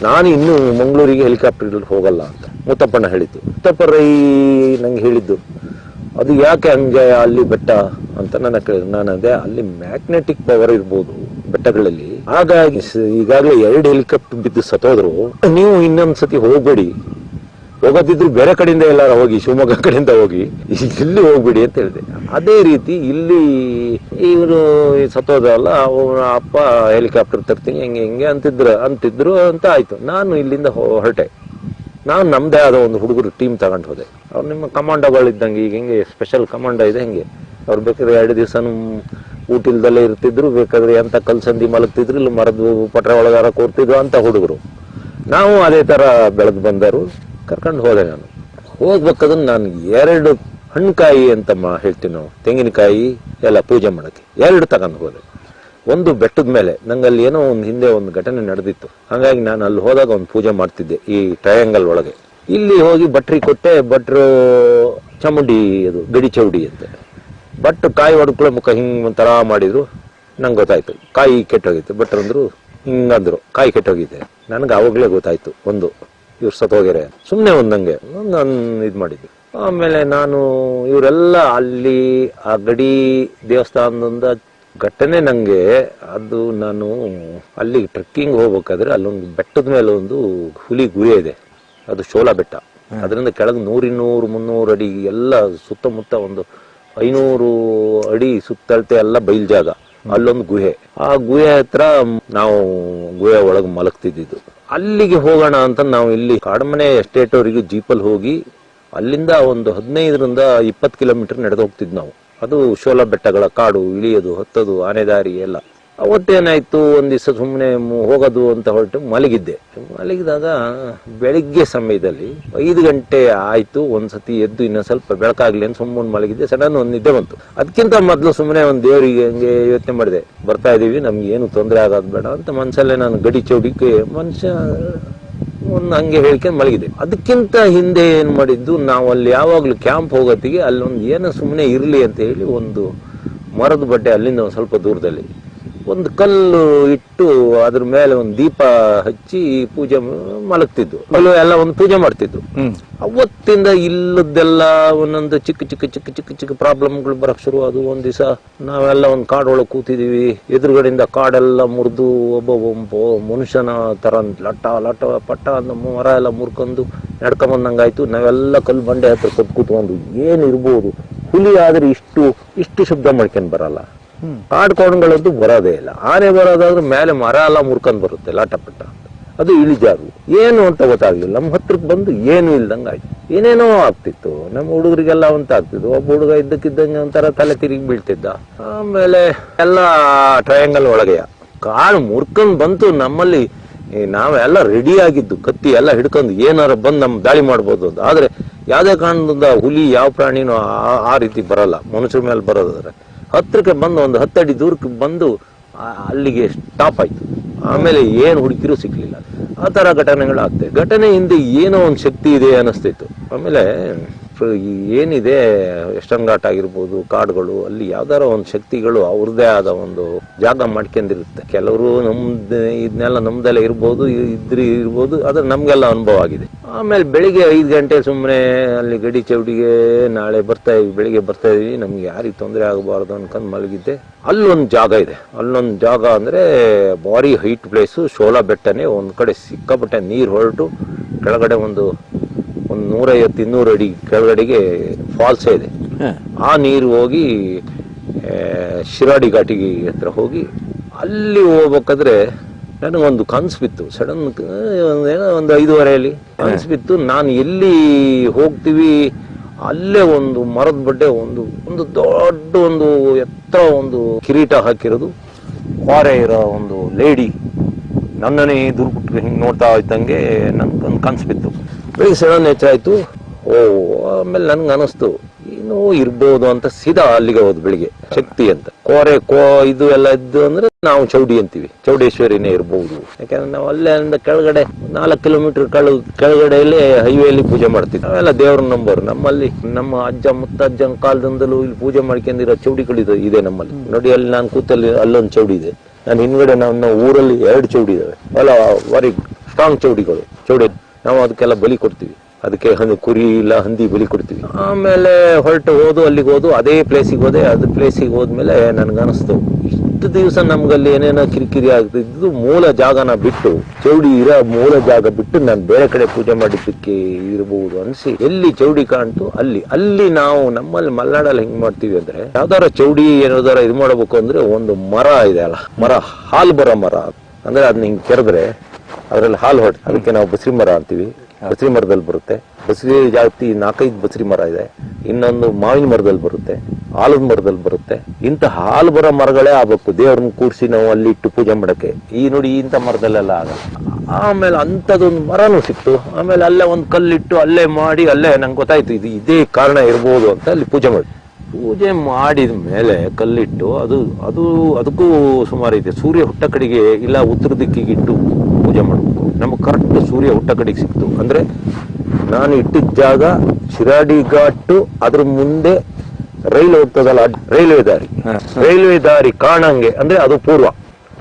ನಾನು ಇನ್ನು ಮಂಗಳೂರಿಗೆ ಹೆಲಿಕಾಪ್ಟರ್ ಹೋಗಲ್ಲ ಅಂತ ಮುತ್ತಪ್ಪಣ್ಣ ಹೇಳಿದ್ದು. ಮುತ್ತಪ್ಪ ರೈ ನಂಗೆ ಹೇಳಿದ್ದು, ಅದು ಯಾಕೆ ಹಂಗೆ ಅಲ್ಲಿ ಬೆಟ್ಟ ಅಂತ ನನ್ನ ಕೇಳಿದ್ರು. ನಾನು ಅದೇ ಅಲ್ಲಿ ಮ್ಯಾಗ್ನೆಟಿಕ್ ಪವರ್ ಇರ್ಬೋದು ಬೆಟ್ಟಗಳಲ್ಲಿ, ಹಾಗಾಗಿ ಈಗಾಗಲೇ 2 ಹೆಲಿಕಾಪ್ಟರ್ ಬಿದ್ದು ಸತ್ತೋದ್ರು. ನೀವು ಇನ್ನೊಂದ್ಸತಿ ಹೋಗ್ಬೇಡಿ, ಹೋಗೋದಿದ್ರು ಬೇರೆ ಕಡೆಯಿಂದ ಎಲ್ಲಾರ ಹೋಗಿ, ಶಿವಮೊಗ್ಗ ಕಡೆಯಿಂದ ಹೋಗಿ, ಇಲ್ಲಿ ಹೋಗ್ಬೇಡಿ ಅಂತ ಹೇಳಿದೆ. ಅದೇ ರೀತಿ ಇಲ್ಲಿ ಇವರು ಸತ್ತೋದಲ್ಲ, ಅವನ ಅಪ್ಪ ಹೆಲಿಕಾಪ್ಟರ್ ತರ್ತೀನಿ ಹೆಂಗೆ ಅಂತಿದ್ರು ಅಂತ ಆಯ್ತು. ನಾನು ಇಲ್ಲಿಂದ ಹೊರಟೆ. ನಾನು ನಮ್ದೇ ಆದ ಒಂದು ಹುಡುಗರು ಟೀಮ್ ತಗೊಂಡು ಹೋದೆ. ಅವ್ರು ನಿಮ್ಮ ಕಮಾಂಡೋಗಳಿದ್ದಂಗೆ, ಈಗ ಹೆಂಗೆ ಸ್ಪೆಷಲ್ ಕಮಾಂಡೋ ಇದೆ ಹೆಂಗೆ, ಅವ್ರು ಬೇಕಾದ್ರೆ 2 ದಿವಸನೂ ಊಟಿಲ್ದಲ್ಲೇ ಇರ್ತಿದ್ರು, ಬೇಕಾದ್ರೆ ಎಂತ ಕಲ್ಸಂದಿ ಮಲಗ್ತಿದ್ರು, ಇಲ್ಲಿ ಮರದ ಪಟ್ರೆ ಒಳಗಾರ ಕೂರ್ತಿದ್ರು ಅಂತ ಹುಡುಗರು. ನಾವು ಅದೇ ತರ ಬೆಳೆದು ಬಂದರು. ಕರ್ಕೊಂಡು ಹೋದೆ. ನಾನು ಹೋಗ್ಬೇಕಾದ್ರೆ ನಾನು 2 ಹಣ್ಣುಕಾಯಿ ಅಂತ ಹೇಳ್ತೀವಿ ನಾವು, ತೆಂಗಿನಕಾಯಿ ಎಲ್ಲ ಪೂಜೆ ಮಾಡಕ್ಕೆ 2 ತಗೊಂಡು ಹೋದೆ. ಒಂದು ಬೆಟ್ಟದ ಮೇಲೆ ನಂಗೆ ಅಲ್ಲಿ ಏನೋ ಒಂದು ಹಿಂದೆ ಒಂದು ಘಟನೆ ನಡೆದಿತ್ತು. ಹಾಗಾಗಿ ನಾನು ಅಲ್ಲಿ ಹೋದಾಗ ಒಂದು ಪೂಜೆ ಮಾಡ್ತಿದ್ದೆ ಈ ಟ್ರಯಾಂಗಲ್ ಒಳಗೆ. ಇಲ್ಲಿ ಹೋಗಿ ಭಟ್ರಿ ಕೊಟ್ಟೆ. ಭಟ್ರು ಚಾಮುಂಡಿ ಅದು ಗಡಿ ಚೌಡಿ ಅಂತ ಬಟ್ ಕಾಯಿ ಹೊಡ್ಕೊಳ್ಳೋ ಮುಖ ಹಿಂಗ್ ಒಂಥರ ಮಾಡಿದ್ರು. ನಂಗೆ ಗೊತ್ತಾಯ್ತು ಕಾಯಿ ಕೆಟ್ಟೋಗಿತ್ತು. ಭಟ್ರಂದ್ರು ಹಿಂಗಂದ್ರು ಕಾಯಿ ಕೆಟ್ಟೋಗಿದೆ. ನನ್ಗೆ ಅವಾಗ್ಲೇ ಗೊತ್ತಾಯ್ತು, ಒಂದು ಇವ್ರು ಸತ್ತೋಗ್ಯಾರೆ. ಸುಮ್ಮನೆ ಒಂದಂಗೆ ನಾನು ಇದು ಮಾಡಿದ್ದೆ. ಆಮೇಲೆ ನಾನು ಇವರೆಲ್ಲ ಅಲ್ಲಿ ಆ ಗಡಿ ದೇವಸ್ಥಾನದಿಂದ ಘಟನೆ ನಂಗೆ ಅದು, ನಾನು ಅಲ್ಲಿ ಟ್ರೆಕ್ಕಿಂಗ್ ಹೋಗ್ಬೇಕಾದ್ರೆ ಅಲ್ಲೊಂದು ಬೆಟ್ಟದ ಮೇಲೆ ಒಂದು ಹುಲಿ ಗುಹೆ ಇದೆ, ಅದು ಶೋಲಾ ಬೆಟ್ಟ. ಅದರಿಂದ ಕೆಳಗೆ 100-200-300 ಅಡಿ ಎಲ್ಲ ಸುತ್ತಮುತ್ತ ಒಂದು 500 ಅಡಿ ಸುತ್ತಳತೆ ಎಲ್ಲ ಬಯಲ್ ಜಾಗ. ಅಲ್ಲೊಂದು ಗುಹೆ, ಆ ಗುಹೆ ಹತ್ರ ನಾವು ಗುಹೆ ಒಳಗೆ ಮಲಗ್ತಿದ್ದು. ಅಲ್ಲಿಗೆ ಹೋಗೋಣ ಅಂತ ನಾವು ಇಲ್ಲಿ ಕಾಡಮನೆ ಎಸ್ಟೇಟ್ ಅವರಿಗೆ ಜೀಪಲ್ಲಿ ಹೋಗಿ ಅಲ್ಲಿಂದ ಒಂದು 15-20 ಕಿಲೋಮೀಟರ್ ನಡೆದು ಹೋಗ್ತಿದ್ ನಾವು. ಅದು ಶೋಲಾ ಬೆಟ್ಟಗಳ ಕಾಡು, ಇಳಿಯೋದು ಹತ್ತೋದು, ಆನೆ ದಾರಿ ಎಲ್ಲ. ಅವತ್ತೇನಾಯ್ತು, ಒಂದ್ ದಿವಸ ಸುಮ್ಮನೆ ಹೋಗೋದು ಅಂತ ಹೊರಟು ಮಲಗಿದಾಗ ಬೆಳಿಗ್ಗೆ ಸಮಯದಲ್ಲಿ 5 ಗಂಟೆ ಆಯ್ತು. ಒಂದ್ಸತಿ ಎದ್ದು ಇನ್ನೊಂದ್ ಸ್ವಲ್ಪ ಬೆಳಕಾಗ್ಲಿ ಅಂತ ಸುಮ್ಮನೆ ಮಲಗಿದ್ದೆ. ಸಡನ್ ಒಂದ್ ನಿದ್ದೆ ಬಂತು. ಅದಕ್ಕಿಂತ ಮೊದ್ಲು ಸುಮ್ಮನೆ ಒಂದ್ ದೇವರಿಗೆ ಹಂಗೆ ಯೋಚನೆ ಮಾಡಿದೆ, ಬರ್ತಾ ಇದೀವಿ, ನಮ್ಗೆ ಏನು ತೊಂದರೆ ಆಗೋದು ಬೇಡ ಅಂತ ಮನ್ಸಲ್ಲೇ ನಾನು ಗಡಿ ಚೌಡಿಗೆ ಮನುಷ್ಯ ಒಂದು ಹಂಗೆ ಹೇಳ್ಕೊಂಡು ಮಲಗಿದೆ. ಅದಕ್ಕಿಂತ ಹಿಂದೆ ಏನ್ ಮಾಡಿದ್ದು, ನಾವು ಅಲ್ಲಿ ಯಾವಾಗ್ಲೂ ಕ್ಯಾಂಪ್ ಹೋಗೋತ್ತಿಗೆ ಅಲ್ಲೊಂದು ಏನೋ ಸುಮ್ಮನೆ ಇರ್ಲಿ ಅಂತ ಹೇಳಿ ಒಂದು ಮರದ ಬಡ್ಡೆ ಅಲ್ಲಿಂದ ಒಂದು ಸ್ವಲ್ಪ ದೂರದಲ್ಲಿ ಒಂದು ಕಲ್ಲು ಇಟ್ಟು ಅದ್ರ ಮೇಲೆ ಒಂದು ದೀಪ ಹಚ್ಚಿ ಪೂಜೆ ಮಲಗ್ತಿದ್ವು. ಅಲ್ಲೂ ಎಲ್ಲ ಒಂದು ಪೂಜೆ ಮಾಡ್ತಿದ್ವು. ಅವತ್ತಿಂದ ಇಲ್ಲದೆಲ್ಲ ಒಂದೊಂದು ಚಿಕ್ಕ ಚಿಕ್ಕ ಚಿಕ್ಕ ಚಿಕ್ಕ ಚಿಕ್ಕ ಪ್ರಾಬ್ಲಮ್ಗಳು ಬರಕ್ ಶುರು. ಅದು ಒಂದ್ ದಿವಸ ನಾವೆಲ್ಲ ಒಂದು ಕಾಡೊಳಗೆ ಕೂತಿದೀವಿ, ಎದುರುಗಡೆಯಿಂದ ಕಾಡೆಲ್ಲ ಮುರಿದು ಒಬ್ಬ ಮನುಷ್ಯನ ತರ ಲಟ ಲಟ ಪಟ್ಟ ಅಂತ ಮರ ಎಲ್ಲ ಮುರ್ಕೊಂಡು ನಡ್ಕೊಂಬಂದಂಗಾಯ್ತು. ನಾವೆಲ್ಲ ಕಲ್ಲು ಬಂಡೆ ಹತ್ರ ಕೂತ್ಕೊಂಡು ಏನಿರ್ಬೋದು, ಹುಲಿ ಆದ್ರೆ ಇಷ್ಟು ಶಬ್ದ ಮಾಡ್ಕೊಂಡ್ ಬರಲ್ಲ, ಕಾಡ್ಕೊಂಡ್ಗಳದ್ದು ಬರೋದೇ ಇಲ್ಲ. ಆನೆ ಬರೋದಾದ್ರೆ ಮೇಲೆ ಮರ ಎಲ್ಲ ಮುರ್ಕೊಂಡ್ ಬರುತ್ತೆ ಲಾಟಪಟ್ಟ ಅಂತ. ಅದು ಇಳಿಜಾರು, ಏನು ಅಂತ ಗೊತ್ತಾಗ್ಲಿಲ್ಲ. ನಮ್ಮ ಹತ್ರಕ್ಕೆ ಬಂದು ಏನು ಇಲ್ದಂಗ ಆಯ್ತು. ಏನೇನೋ ಆಗ್ತಿತ್ತು, ನಮ್ಮ ಹುಡುಗರಿಗೆಲ್ಲ ಅಂತ ಆಗ್ತಿತ್ತು. ಒಬ್ಬ ಹುಡುಗ ಇದ್ದಕ್ಕಿದ್ದಂಗೆ ಒಂಥರ ತಲೆ ತಿರುಗಿ ಬೀಳ್ತಿದ್ದ. ಆಮೇಲೆ ಎಲ್ಲ ಟ್ರಯಾಂಗಲ್ ಒಳಗೆಯ ಕಾಡು ಮುರ್ಕೊಂಡ್ ಬಂತು. ನಮ್ಮಲ್ಲಿ ನಾವೆಲ್ಲ ರೆಡಿ ಆಗಿದ್ದು, ಕತ್ತಿ ಎಲ್ಲ ಹಿಡ್ಕೊಂಡು ಏನಾರ ಬಂದು ನಮ್ ದಾಳಿ ಮಾಡ್ಬೋದು ಅಂತ. ಆದ್ರೆ ಯಾವ್ದೇ ಕಾರಣದಿಂದ ಹುಲಿ ಯಾವ ಪ್ರಾಣಿನೂ ಆ ರೀತಿ ಬರಲ್ಲ. ಮನುಷ್ಯರ ಮೇಲೆ ಬರೋದಾದ್ರೆ ಹತ್ರಕ್ಕೆ ಬಂದು ಒಂದು 10 ಅಡಿ ದೂರಕ್ಕೆ ಬಂದು ಅಲ್ಲಿಗೆ ಸ್ಟಾಪ್ ಆಯ್ತು. ಆಮೇಲೆ ಏನು ಹುಡುಕಿರೂ ಸಿಗ್ಲಿಲ್ಲ. ಆ ತರ ಘಟನೆಗಳಾಗ್ತವೆ. ಘಟನೆ ಹಿಂದೆ ಏನೋ ಒಂದು ಶಕ್ತಿ ಇದೆ ಅನಿಸ್ತಿತ್ತು. ಆಮೇಲೆ ಏನಿದೆ ವೆಸ್ಟರ್ನ್ ಘಾಟ್ ಆಗಿರ್ಬೋದು, ಕಾಡುಗಳು, ಅಲ್ಲಿ ಯಾವ್ದಾರ ಒಂದು ಶಕ್ತಿಗಳು ಅವ್ರದ್ದೇ ಆದ ಒಂದು ಜಾಗ ಮಾಡ್ಕೊಂಡಿರುತ್ತೆ. ಕೆಲವರು ಇದನ್ನೆಲ್ಲ ನಮ್ದೆಲ್ಲ ಇರ್ಬೋದು, ಇರ್ಬೋದು, ಆದ್ರೆ ನಮ್ಗೆಲ್ಲ ಅನುಭವ ಆಗಿದೆ. ಆಮೇಲೆ ಬೆಳಿಗ್ಗೆ 5 ಗಂಟೆ ಸುಮ್ಮನೆ ಅಲ್ಲಿ ಗಡಿ ಚೌಡಿಗೆ ನಾಳೆ ಬರ್ತಾ ಇದೀವಿ, ಬೆಳಿಗ್ಗೆ ಬರ್ತಾ ಇದೀವಿ, ನಮ್ಗೆ ಯಾರಿಗೆ ತೊಂದರೆ ಆಗಬಾರ್ದು ಅನ್ಕೊಂಡ್ ಮಲಗಿದ್ದೆ. ಅಲ್ಲೊಂದು ಜಾಗ ಇದೆ. ಅಲ್ಲೊಂದು ಜಾಗ ಅಂದ್ರೆ ಭಾರಿ ಹೈಟ್ ಪ್ಲೇಸು, ಶೋಲಾ ಬೆಟ್ಟನೇ. ಒಂದ್ ಕಡೆ ಸಿಕ್ಕಾಪಟ್ಟೆ ನೀರು ಹೊರಟು ಕೆಳಗಡೆ ಒಂದು 150-200 ಅಡಿ ಕೆಳಗಡೆಗೆ ಫಾಲ್ಸ್ ಇದೆ. ಆ ನೀರು ಹೋಗಿ ಶಿರಾಡಿ ಘಾಟಿಗೆ ಹತ್ರ ಹೋಗಿ ಅಲ್ಲಿ ಹೋಗ್ಬೇಕಾದ್ರೆ ನನಗೊಂದು ಕನ್ಸು ಬಿತ್ತು. ಸಡನ್ ಏನೋ ಒಂದು 5:30 ಕನ್ಸು ಬಿತ್ತು. ನಾನು ಎಲ್ಲಿ ಹೋಗ್ತೀವಿ ಅಲ್ಲೇ ಒಂದು ಮರದ ಬಡ್ಡೆ ಒಂದು ದೊಡ್ಡ ಒಂದು ಎತ್ತರ ಒಂದು ಕಿರೀಟ ಹಾಕಿರೋದು, ಕ್ವಾರೆ ಇರೋ ಒಂದು ಲೇಡಿ ನನ್ನನ್ನೇ ದುರ್ಬಿಟ್ಟು ಹಿಂಗೆ ನೋಡ್ತಾ ಇದ್ದಂಗೆ ನನ್ಗೊಂದು ಕನ್ಸು ಬಿತ್ತು. ಬೆಳಿಗ್ಗೆ ಸಡನ್ ಎಚ್ಚಾಯ್ತು. ಆಮೇಲೆ ನನ್ಗೆ ಅನಿಸ್ತು ಏನೋ ಇರ್ಬೋದು ಅಂತ ಸೀದಾ ಅಲ್ಲಿಗೆ ಹೋದ್. ಬೆಳಿಗ್ಗೆ ಶಕ್ತಿ ಅಂತ ಕೋರೆ ಇದು ಎಲ್ಲ ಇದ್ದು ಅಂದ್ರೆ ನಾವು ಚೌಡಿ ಅಂತೀವಿ, ಚೌಡೇಶ್ವರಿನೇ ಇರ್ಬಹುದು. ಯಾಕಂದ್ರೆ ನಾವು ಅಲ್ಲೇ ಕೆಳಗಡೆ 4 ಕಿಲೋಮೀಟರ್ ಕೆಳಗಡೆಯಲ್ಲಿ ಹೈವೇಲಿ ಪೂಜೆ ಮಾಡ್ತೀವಿ. ನಾವೆಲ್ಲ ದೇವ್ರ ನಂಬೋರು. ನಮ್ಮಲ್ಲಿ ನಮ್ಮ ಅಜ್ಜ ಮುತ್ತಜ್ಜನ ಕಾಲದಿಂದಲೂ ಇಲ್ಲಿ ಪೂಜೆ ಮಾಡ್ಕೊಂಡಿರೋ ಚೌಡಿಗಳು ಇದೆ ನಮ್ಮಲ್ಲಿ. ನೋಡಿ, ಅಲ್ಲಿ ನಾನು ಕೂತಲ್ಲಿ ಅಲ್ಲೊಂದು ಚೌಡಿ ಇದೆ. ನಾನು ಹಿಂದ್ಗಡೆ ನಮ್ಮ ಊರಲ್ಲಿ 2 ಚೌಡಿ ಇದಾವೆ. ಅಲ್ಲ, ವೆರಿ ಸ್ಟ್ರಾಂಗ್ ಚೌಡಿಗಳು. ನಾವು ಅದಕ್ಕೆಲ್ಲ ಬಲಿ ಕೊಡ್ತೀವಿ. ಅದಕ್ಕೆ ಕುರಿ ಇಲ್ಲ ಹಂದಿ ಬಲಿ ಕೊಡ್ತೀವಿ. ಆಮೇಲೆ ಅಲ್ಲಿಗೆ ಹೋದು ಅದೇ ಪ್ಲೇಸಿಗೆ ಹೋದೆ. ಅದೇ ಪ್ಲೇಸಿಗೆ ಹೋದ್ಮೇಲೆ ನನ್ಗನ್ನಿಸ್ತು ಇಷ್ಟು ದಿವಸ ನಮ್ಗಲ್ಲಿ ಏನೇನೋ ಕಿರಿಕಿರಿ ಆಗ್ತಿದ್ದು, ಮೂಲ ಜಾಗನ ಬಿಟ್ಟು, ಚೌಡಿ ಇರೋ ಮೂಲ ಜಾಗ ಬಿಟ್ಟು ನಾನು ಬೇರೆ ಕಡೆ ಪೂಜೆ ಮಾಡಿದ್ದಕ್ಕೆ ಇರಬಹುದು ಅನ್ಸಿ ಎಲ್ಲಿ ಚೌಡಿ ಕಾಣ್ತು ಅಲ್ಲಿ ನಾವು ನಮ್ಮಲ್ಲಿ ಮಲೆನಾಡಲ್ಲಿ ಹೆಂಗ್ ಮಾಡ್ತೀವಿ ಅಂದ್ರೆ, ಯಾವ್ದಾರ ಚೌಡಿ ಏನಾದಾರ ಇದು ಮಾಡಬೇಕು ಅಂದ್ರೆ ಒಂದು ಮರ ಇದೆ ಅಲ್ಲ, ಮರ ಹಾಲು ಬರೋ ಮರ ಅಂದ್ರೆ ಅದನ್ನ ಹಿಂಗ್ ಕೆರೆದ್ರೆ ಅದ್ರಲ್ಲಿ ಹಾಲು ಹೊರಟು, ಅದಕ್ಕೆ ನಾವು ಬಸ್ರಿ ಮರ ಅಂತೀವಿ. ಬಸ್ರಿ ಮರದಲ್ಲಿ ಬರುತ್ತೆ. ಬಸ್ರಿ ಜಾತಿ 4-5 ಬಸ್ರಿ ಮರ ಇದೆ. ಇನ್ನೊಂದು ಮಾವಿನ ಮರದಲ್ಲಿ ಬರುತ್ತೆ, ಆಲದ ಮರದಲ್ಲಿ ಬರುತ್ತೆ. ಇಂಥ ಹಾಲು ಬರೋ ಮರಗಳೇ ಆಗ್ಬೇಕು ದೇವ್ರನ್ನ ಕೂರಿಸಿ ನಾವು ಅಲ್ಲಿ ಇಟ್ಟು ಪೂಜೆ ಮಾಡಕ್ಕೆ. ನೋಡಿ ಇಂಥ ಮರದಲ್ಲೆಲ್ಲ ಆಗಲ್ಲ. ಆಮೇಲೆ ಅಂಥದ್ದೊಂದು ಮರನೂ ಸಿಕ್ತು. ಆಮೇಲೆ ಅಲ್ಲೇ ಒಂದು ಕಲ್ಲಿಟ್ಟು ಅಲ್ಲೇ ಮಾಡಿ, ಅಲ್ಲೇ ನಂಗೆ ಗೊತ್ತಾಯ್ತು ಇದೇ ಕಾರಣ ಇರ್ಬೋದು ಅಂತ ಅಲ್ಲಿ ಪೂಜೆ ಮಾಡಿದ ಮೇಲೆ ಕಲ್ಲಿಟ್ಟು ಅದಕ್ಕೂ ಸುಮಾರು ಇದೆ. ಸೂರ್ಯ ಹುಟ್ಟ ಕಡೆಗೆ ಇಲ್ಲ ಉತ್ತರ ದಿಕ್ಕಿಗೆ ಇಟ್ಟು ಪೂಜೆ ಮಾಡಬೇಕು. ನಮಗೆ ಕರೆಕ್ಟ್ ಸೂರ್ಯ ಹುಟ್ಟ ಕಡೆಗೆ ಸಿಕ್ತು. ಅಂದ್ರೆ ನಾನು ಇಟ್ಟಿದ್ದ ಜಾಗ ಶಿರಾಡಿ ಘಾಟು, ಅದ್ರ ಮುಂದೆ ರೈಲು ಹೋಗ್ತದಲ್ಲ, ರೈಲ್ವೆ ದಾರಿ ಕಾಣಂಗೆ ಅಂದ್ರೆ ಅದು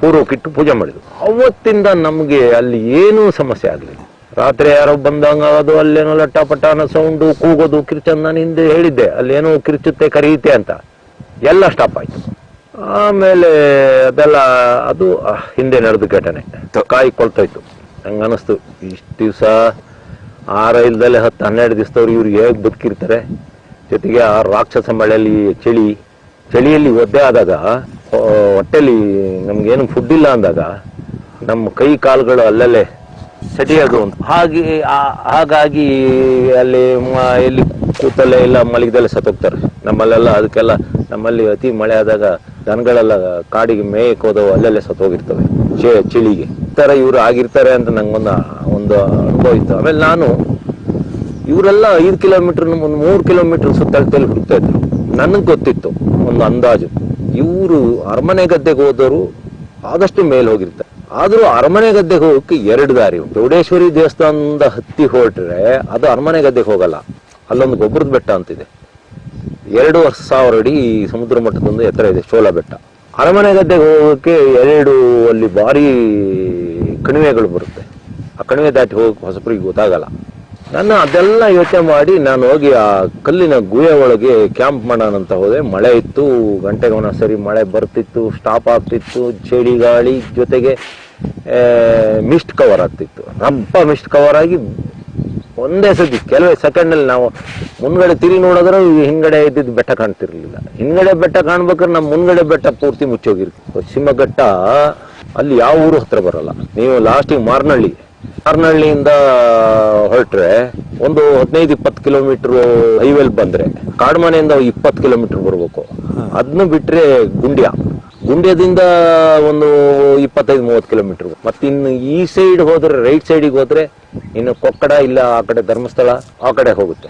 ಪೂರ್ವಕ್ಕಿಟ್ಟು ಪೂಜೆ ಮಾಡಿದ್ರು. ಅವತ್ತಿಂದ ನಮ್ಗೆ ಅಲ್ಲಿ ಏನೂ ಸಮಸ್ಯೆ ಆಗ್ಲಿಲ್ಲ. ರಾತ್ರಿ ಯಾರೋ ಬಂದಂಗ ಅದು ಅಲ್ಲೇನೋ ಲಟ್ಟಪಟಾನ ಸೌಂಡು, ಕೂಗೋದು, ಕಿರ್ಚನ್. ನಾನು ಹಿಂದೆ ಹೇಳಿದ್ದೆ ಅಲ್ಲೇನೋ ಕಿರ್ಚುತ್ತೆ ಕರೆಯುತ್ತೆ ಅಂತ, ಎಲ್ಲ ಸ್ಟಾಪ್ ಆಯ್ತು. ಆಮೇಲೆ ಅದೆಲ್ಲ ಅದು ಹಿಂದೆ ನಡೆದ ಘಟನೆ ಕಾಯ್ಕೊಳ್ತಾಯ್ತು. ನಂಗೆ ಅನಿಸ್ತು ಇಷ್ಟು ದಿವಸ ಆ ರೈಲ್ದಲ್ಲಿ 10-12 ದಿವಸದವ್ರು ಇವ್ರು ಹೇಗೆ ಬದುಕಿರ್ತಾರೆ. ಜೊತೆಗೆ ಆ ರಾಕ್ಷಸ ಮಳೆಯಲ್ಲಿ ಚಳಿಯಲ್ಲಿ ಒದ್ದೆ ಆದಾಗ, ಹೊಟ್ಟೆಲಿ ನಮ್ಗೇನು ಫುಡ್ ಇಲ್ಲ ಅಂದಾಗ ನಮ್ಮ ಕೈ ಕಾಲುಗಳು ಅಲ್ಲಲ್ಲೇ ಸಟಿಯಾಗು ಅಂತ. ಹಾಗಾಗಿ ಅಲ್ಲಿ ಎಲ್ಲಿ ಕೂತಲ್ಲೇ ಇಲ್ಲ ಮಲಗಿದಲ್ಲೇ ಸತ್ತೋಗ್ತಾರೆ. ನಮ್ಮಲ್ಲೆಲ್ಲ ಅದಕ್ಕೆಲ್ಲ ನಮ್ಮಲ್ಲಿ ಅತಿ ಮಳೆ ಆದಾಗ ದನಗಳೆಲ್ಲ ಕಾಡಿಗೆ ಮೇಯಕ್ಕೆ ಹೋದವು ಅಲ್ಲೆಲ್ಲೇ ಸತ್ತೋಗಿರ್ತವೆ ಚಳಿಗೆ. ಈ ತರ ಇವ್ರು ಆಗಿರ್ತಾರೆ ಅಂತ ನಂಗೊಂದು ಅನುಭವ ಇತ್ತು. ಆಮೇಲೆ ನಾನು ಇವರೆಲ್ಲ 5 ಕಿಲೋಮೀಟರ್ 3 ಕಿಲೋಮೀಟರ್ ಸುತ್ತಳತೆಯಲ್ಲಿ ಹುಡುಕ್ತಾ ಇದ್ರು. ನನಗೆ ಗೊತ್ತಿತ್ತು ಒಂದು ಅಂದಾಜು, ಇವರು ಅರಮನೆ ಗದ್ದೆಗೆ ಹೋದವರು ಆದಷ್ಟು ಮೇಲೆ ಹೋಗಿರ್ತಾರೆ. ಆದ್ರೂ ಅರಮನೆ ಗದ್ದೆಗೆ ಹೋಗಕ್ಕೆ 2 ದಾರಿ. ಚೌಡೇಶ್ವರಿ ದೇವಸ್ಥಾನದಿಂದ ಹತ್ತಿ ಹೊರಟ್ರೆ ಅದು ಅರಮನೆ ಗದ್ದೆಗೆ ಹೋಗಲ್ಲ. ಅಲ್ಲೊಂದು ಗೊಬ್ಬರದ ಬೆಟ್ಟ ಅಂತಿದೆ, 2,000 ಅಡಿ ಸಮುದ್ರ ಮಟ್ಟದೊಂದು ಎತ್ತರ ಇದೆ, ಶೋಲಾ ಬೆಟ್ಟ. ಅರಮನೆ ಗದ್ದೆಗೆ ಹೋಗೋಕೆ 2 ಅಲ್ಲಿ ಭಾರಿ ಕಣಿವೆಗಳು ಬರುತ್ತೆ. ಆ ಕಣಿವೆ ದಾಟಿ ಹೋಗಕ್ಕೆ ಹೊಸಬರಿಗೆ ಗೊತ್ತಾಗಲ್ಲ. ನಾನು ಅದೆಲ್ಲ ಯೋಚನೆ ಮಾಡಿ ನಾನು ಹೋಗಿ ಆ ಕಲ್ಲಿನ ಗುಹೆ ಒಳಗೆ ಕ್ಯಾಂಪ್ ಮಾಡೋಣ ಅಂತ ಹೋದೆ. ಮಳೆ ಇತ್ತು, ಗಂಟೆಗೆ ಒಂದೊಂದ್ಸರಿ ಮಳೆ ಬರ್ತಿತ್ತು, ಸ್ಟಾಪ್ ಆಗ್ತಿತ್ತು, ಚಳಿ ಗಾಳಿ ಜೊತೆಗೆ ಮಿಸ್ಟ್ ಕವರ್ ಆಗ್ತಿತ್ತು. ರಪ್ಪ ಮಿಸ್ಟ್ ಕವರ್ ಆಗಿ ಒಂದೇ ಸತಿ ಕೆಲವೇ ಸೆಕೆಂಡಲ್ಲಿ ನಾವು ಮುಂದ್ಗಡೆ ತಿರುಗಿ ನೋಡಿದ್ರೆ ಹಿಂದ್ಗಡೆ ಇದ್ದಿದ್ದು ಬೆಟ್ಟ ಕಾಣ್ತಿರ್ಲಿಲ್ಲ. ಹಿಂದ್ಗಡೆ ಬೆಟ್ಟ ಕಾಣ್ಬೇಕಾದ್ರೆ ನಮ್ಮ ಮುಂದ್ಗಡೆ ಬೆಟ್ಟ ಪೂರ್ತಿ ಮುಚ್ಚೋಗಿರ್ತೀವಿ. ಪಶ್ಚಿಮ ಘಟ್ಟ ಅಲ್ಲಿ ಯಾವ ಊರು ಹತ್ರ ಬರಲ್ಲ. ನೀವು ಲಾಸ್ಟಿಗೆ ಮಾರ್ನಹಳ್ಳಿಯಿಂದ ಹೊರಟ್ರೆ ಒಂದು 15-20 ಕಿಲೋಮೀಟರ್ ಹೈವೇಲ್ ಬಂದ್ರೆ ಕಾಡ್ಮನೆಯಿಂದ 20 ಕಿಲೋಮೀಟರ್ ಬರ್ಬೇಕು. ಅದನ್ನು ಬಿಟ್ರೆ ಗುಂಡ್ಯದಿಂದ ಒಂದು 25-30 ಕಿಲೋಮೀಟರ್. ಮತ್ತೆ ಇನ್ನು ಈ ಸೈಡ್ ಹೋದ್ರೆ ರೈಟ್ ಸೈಡಿಗೆ ಹೋದ್ರೆ ಇನ್ನು ಕೊಕ್ಕಡ ಇಲ್ಲ ಆ ಕಡೆ ಧರ್ಮಸ್ಥಳ ಆ ಕಡೆ ಹೋಗುತ್ತೆ.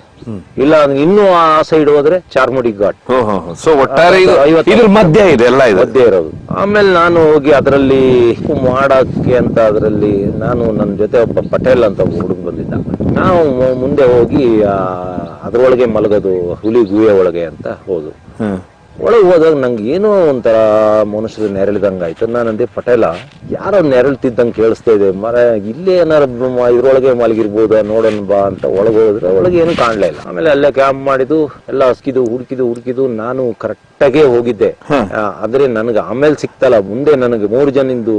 ಇಲ್ಲ ಇನ್ನು ಆ ಸೈಡ್ ಹೋದ್ರೆ ಚಾರ್ಮುಡಿ ಘಾಟ್. ಸೊ ಒಟ್ಟಾರೆ ಇದ್ರ ಮಧ್ಯ ಇದೆ, ಎಲ್ಲ ಇದೆ ಮಧ್ಯೆ ಇರೋದು. ಆಮೇಲೆ ನಾನು ಹೋಗಿ ಅದರಲ್ಲಿ ಮಾಡಕ್ಕೆ ಅಂತ ಅದರಲ್ಲಿ ನಾನು ನನ್ನ ಜೊತೆ ಒಬ್ಬ ಪಟೇಲ್ ಅಂತ ಹುಡುಗ ಬಂದಿದ್ದ. ನಾವು ಮುಂದೆ ಹೋಗಿ ಅದ್ರೊಳಗೆ ಮಲಗೋದು ಹುಲಿ ಗುಹೆ ಒಳಗೆ ಅಂತ ಹೋದು. ಒಳಗೆ ಹೋದಾಗ ನಂಗೆ ಏನೋ ಒಂಥರ ಮನುಷ್ಯರು ನೆರಳಿದಂಗಾಯ್ತು. ನಾನಂದೆ, ಪಟೇಲ ಯಾರೋ ನೆರಳ್ತಿದ್ದಂಗೆ ಕೇಳಿಸ್ತಾ ಇದೆ ಮರ, ಇಲ್ಲೇ ಏನಾರ ಇದ್ರೊಳಗೆ ಮಲಗಿರ್ಬೋದ ನೋಡೋಣ ಬಾ ಅಂತ ಒಳಗೆ ಹೋದ್ರೆ ಒಳಗೆ ಏನು ಕಾಣ್ಲೇ ಇಲ್ಲ. ಆಮೇಲೆ ಅಲ್ಲೇ ಕ್ಯಾಂಪ್ ಮಾಡಿದ್ದು ಎಲ್ಲ ಹುಡುಕಿದು ನಾನು ಕರೆಕ್ಟಾಗೆ ಹೋಗಿದ್ದೆ. ಆದ್ರೆ ನನಗೆ ಆಮೇಲೆ ಸಿಕ್ತಲ್ಲ, ಮುಂದೆ ನನಗೆ 3 ಜನಿಂದು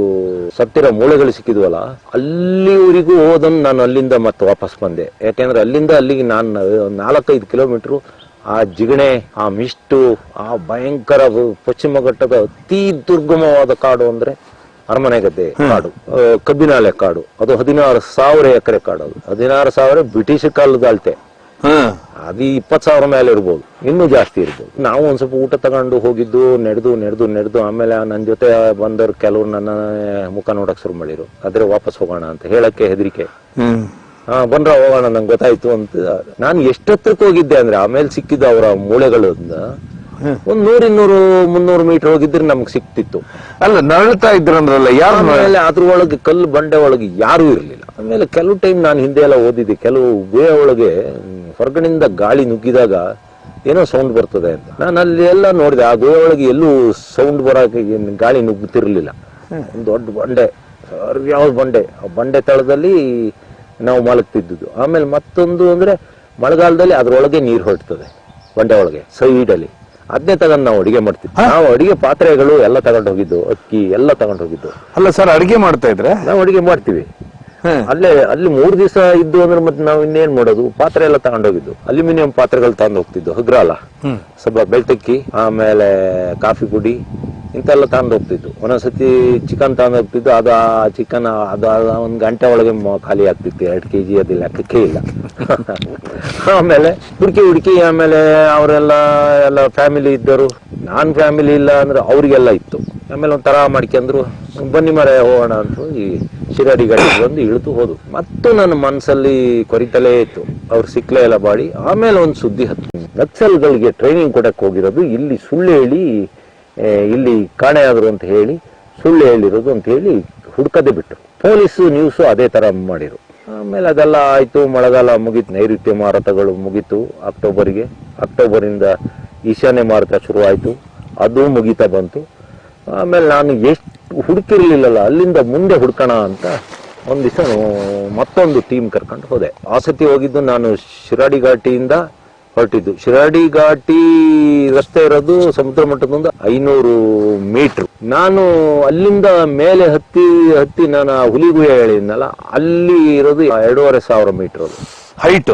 ಸತ್ತಿರೋ ಮೂಳೆಗಳು ಸಿಕ್ಕಿದ್ವಲ್ಲ, ಅಲ್ಲಿವರೆಗೂ ಹೋದನ್ನು ನಾನು ಅಲ್ಲಿಂದ ಮತ್ತೆ ವಾಪಸ್ ಬಂದೆ. ಯಾಕೆಂದ್ರೆ ಅಲ್ಲಿಂದ ಅಲ್ಲಿಗೆ ನಾನು 4-5 ಕಿಲೋಮೀಟರ್ ಆ ಜಿಗಣೆ, ಆ ಮಿಸ್ಟು, ಆ ಭಯಂಕರ ಪಶ್ಚಿಮ ಘಟ್ಟದ ಅತಿ ದುರ್ಗಮವಾದ ಕಾಡು ಅಂದ್ರೆ ಅರಮನೆ ಗದ್ದೆ ಕಾಡು, ಕಬ್ಬಿನಾಲೆ ಕಾಡು. ಅದು 16,000 ಎಕರೆ ಕಾಡು. ಅದು 16,000 ಬ್ರಿಟಿಷ್ ಕಾಲದ ಅಳತೆ. ಅದು 20,000 ಮೇಲೆ ಇರ್ಬೋದು, ಇನ್ನೂ ಜಾಸ್ತಿ ಇರ್ಬೋದು. ನಾವು ಒಂದ್ ಸ್ವಲ್ಪ ಊಟ ತಗೊಂಡು ಹೋಗಿದ್ದು, ನಡೆದು ಆಮೇಲೆ ನನ್ನ ಜೊತೆ ಬಂದವ್ರು ಕೆಲವ್ರು ನನ್ನ ಮುಖ ನೋಡಕ್ ಶುರು ಮಾಡಿರು. ಆದ್ರೆ ವಾಪಸ್ ಹೋಗೋಣ ಅಂತ ಹೇಳಕ್ಕೆ ಹೆದರಿಕೆ. ಬಂದ್ರ ಹೋಗೋಣ, ನಂಗೆ ಗೊತ್ತಾಯ್ತು ಅಂತ. ನಾನು ಎಷ್ಟೊತ್ತಕ್ಕೆ ಹೋಗಿದ್ದೆ ಅಂದ್ರೆ ಆಮೇಲೆ ಸಿಕ್ಕಿದ್ದು ಅವರ ಮೂಳೆಗಳಿಂದ ಒಂದ್ 100-200-300 ಮೀಟರ್ ಹೋಗಿದ್ರೆ ನಮ್ಗೆ ಸಿಕ್ತಿತ್ತು. ಅಲ್ಲ, ನರಳ್ತಾ ಇದ್ರಂದ್ರಲ್ಲ ಯಾರು? ಆಮೇಲೆ ಅದ್ರೊಳಗೆ ಕಲ್ಲು ಬಂಡೆ ಒಳಗೆ ಯಾರು ಇರ್ಲಿಲ್ಲ. ಆಮೇಲೆ ಕೆಲವು ಟೈಮ್ ನಾನು ಹಿಂದೆ ಎಲ್ಲ ಓದಿದ್ದೆ, ಕೆಲವು ಗುಹೆ ಒಳಗೆ ಹೊರಗಡೆಯಿಂದ ಗಾಳಿ ನುಗ್ಗಿದಾಗ ಏನೋ ಸೌಂಡ್ ಬರ್ತದೆ ಅಂತ. ನಾನು ಅಲ್ಲಿ ಎಲ್ಲ ನೋಡಿದೆ. ಆ ಗುಹೆ ಒಳಗೆ ಎಲ್ಲೂ ಸೌಂಡ್ ಬರೋಕೆ ಗಾಳಿ ನುಗ್ಗುತ್ತಿರ್ಲಿಲ್ಲ. ಒಂದು ದೊಡ್ಡ ಬಂಡೆ, ಯಾವ್ದು ಬಂಡೆ, ಆ ಬಂಡೆ ತಳದಲ್ಲಿ ನಾವು ಮಲಗ್ತಿದ್ದು. ಆಮೇಲೆ ಮತ್ತೊಂದು ಅಂದ್ರೆ ಮಳೆಗಾಲದಲ್ಲಿ ಅದ್ರೊಳಗೆ ನೀರು ಹೊರಡ್ತದೆ ಬಂಡೆ ಒಳಗೆ ಸೈಡಲ್ಲಿ. ಅದನ್ನೇ ತಗೊಂಡು ನಾವು ಅಡಿಗೆ ಮಾಡ್ತಿದ್ವಿ. ನಾವು ಅಡಿಗೆ ಪಾತ್ರೆಗಳು ಎಲ್ಲ ತಗೊಂಡು ಹೋಗಿದ್ದು, ಅಕ್ಕಿ ಎಲ್ಲ ತಗೊಂಡು ಹೋಗಿದ್ದು. ಅಲ್ಲ ಸರ್, ಅಡಿಗೆ ಮಾಡ್ತಾ ಇದ್ರೆ ನಾವು ಅಡಿಗೆ ಮಾಡ್ತೀವಿ. ಅಲ್ಲಿ 3 ದಿವಸ ಇದ್ದು ಅಂದ್ರೆ ಮತ್ತೆ ನಾವು ಇನ್ನೇನ್ ಮಾಡೋದು, ಪಾತ್ರೆ ಎಲ್ಲ ತಗೊಂಡೋಗಿದ್ದು. ಅಲ್ಯೂಮಿನಿಯಂ ಪಾತ್ರೆಗಳು ತಗೊಂಡು ಹೋಗ್ತಿದ್ದು, ಹಗ್ರಾಲ, ಸ್ವಲ್ಪ ಬೆಳ್ತಕ್ಕಿ, ಆಮೇಲೆ ಕಾಫಿ ಪುಡಿ ಇಂತೆಲ್ಲ ತಗೊಂಡು ಹೋಗ್ತಿದ್ದು. ಒಂದೊಂದ್ಸತಿ ಚಿಕನ್ ತಗೊಂಡು ಹೋಗ್ತಿದ್ದು. ಅದು ಆ ಚಿಕನ್ ಅದು 1 ಗಂಟೆ ಒಳಗೆ ಖಾಲಿ ಆಗ್ತಿತ್ತು. 2 kg ಅದು ಲೆಕ್ಕಕ್ಕೆ ಇಲ್ಲ. ಆಮೇಲೆ ಹುಡುಕಿ ಆಮೇಲೆ ಅವರೆಲ್ಲ ಫ್ಯಾಮಿಲಿ ಇದ್ದರು. ನಾನ್ ಫ್ಯಾಮಿಲಿ ಇಲ್ಲ ಅಂದ್ರೆ ಅವ್ರಿಗೆಲ್ಲ ಇತ್ತು. ಆಮೇಲೆ ಒಂಥರ ಮಾಡ್ಕೊಂಡ್ರು, ಬನ್ನಿ ಮರ ಹೋಗೋಣ ಅಂತ ಈ ಶಿರಾಡಿ ಘಾಟಿಗೆ ಬಂದು ಇಳಿದು ಹೋದು. ಮತ್ತು ನನ್ನ ಮನಸ್ಸಲ್ಲಿ ಕೊರಿತಲೇ ಇತ್ತು, ಅವ್ರು ಸಿಕ್ಲೇ ಇಲ್ಲ ಬಾಡಿ. ಆಮೇಲೆ ಒಂದು ಸುದ್ದಿ ಹತ್ತು, ನಕ್ಸಲ್ಗಳಿಗೆ ಟ್ರೈನಿಂಗ್ ಕೊಡಕ್ಕೆ ಹೋಗಿರೋದು ಇಲ್ಲಿ ಸುಳ್ಳು ಹೇಳಿ, ಇಲ್ಲಿ ಕಾಣೆಯಾದ್ರು ಅಂತ ಹೇಳಿ ಸುಳ್ಳು ಹೇಳಿರೋದು ಅಂತ ಹೇಳಿ ಹುಡ್ಕದೆ ಬಿಟ್ಟರು. ಪೊಲೀಸು ನ್ಯೂಸು ಅದೇ ತರ ಮಾಡಿರು. ಆಮೇಲೆ ಅದೆಲ್ಲ ಆಯ್ತು, ಮಳೆಗಾಲ ಮುಗೀತು, ನೈಋತ್ಯ ಮಾರುತಗಳು ಮುಗೀತು. ಅಕ್ಟೋಬರಿಂದ ಈಶಾನ್ಯ ಮಾರುತ ಶುರು ಆಯ್ತು, ಅದು ಮುಗೀತಾ ಬಂತು. ಆಮೇಲೆ ನಾನು ಎಷ್ಟು ಹುಡುಕಿರ್ಲಿಲ್ಲಲ್ಲ, ಅಲ್ಲಿಂದ ಮುಂದೆ ಹುಡ್ಕೋಣ ಅಂತ ಒಂದ್ ದಿವಸ ಮತ್ತೊಂದು ಟೀಮ್ ಕರ್ಕೊಂಡು ಹೋದೆ. ಆ ಸತಿ ಹೋಗಿದ್ದು ನಾನು ಶಿರಾಡಿ ಘಾಟಿಯಿಂದ ಹೊರಟಿದ್ದು. ಶಿರಾಡಿ ಘಾಟಿ ರಸ್ತೆ ಇರೋದು ಸಮುದ್ರ ಮಟ್ಟದಿಂದ 500 ಮೀಟರ್. ನಾನು ಅಲ್ಲಿಂದ ಮೇಲೆ ಹತ್ತಿ ನಾನು ಹುಲಿ ಗುಹೆ ಹೇಳಿದ್ನಲ್ಲ, ಅಲ್ಲಿ ಇರೋದು 2,500 ಮೀಟರ್. ಅದು ಹೈಟ್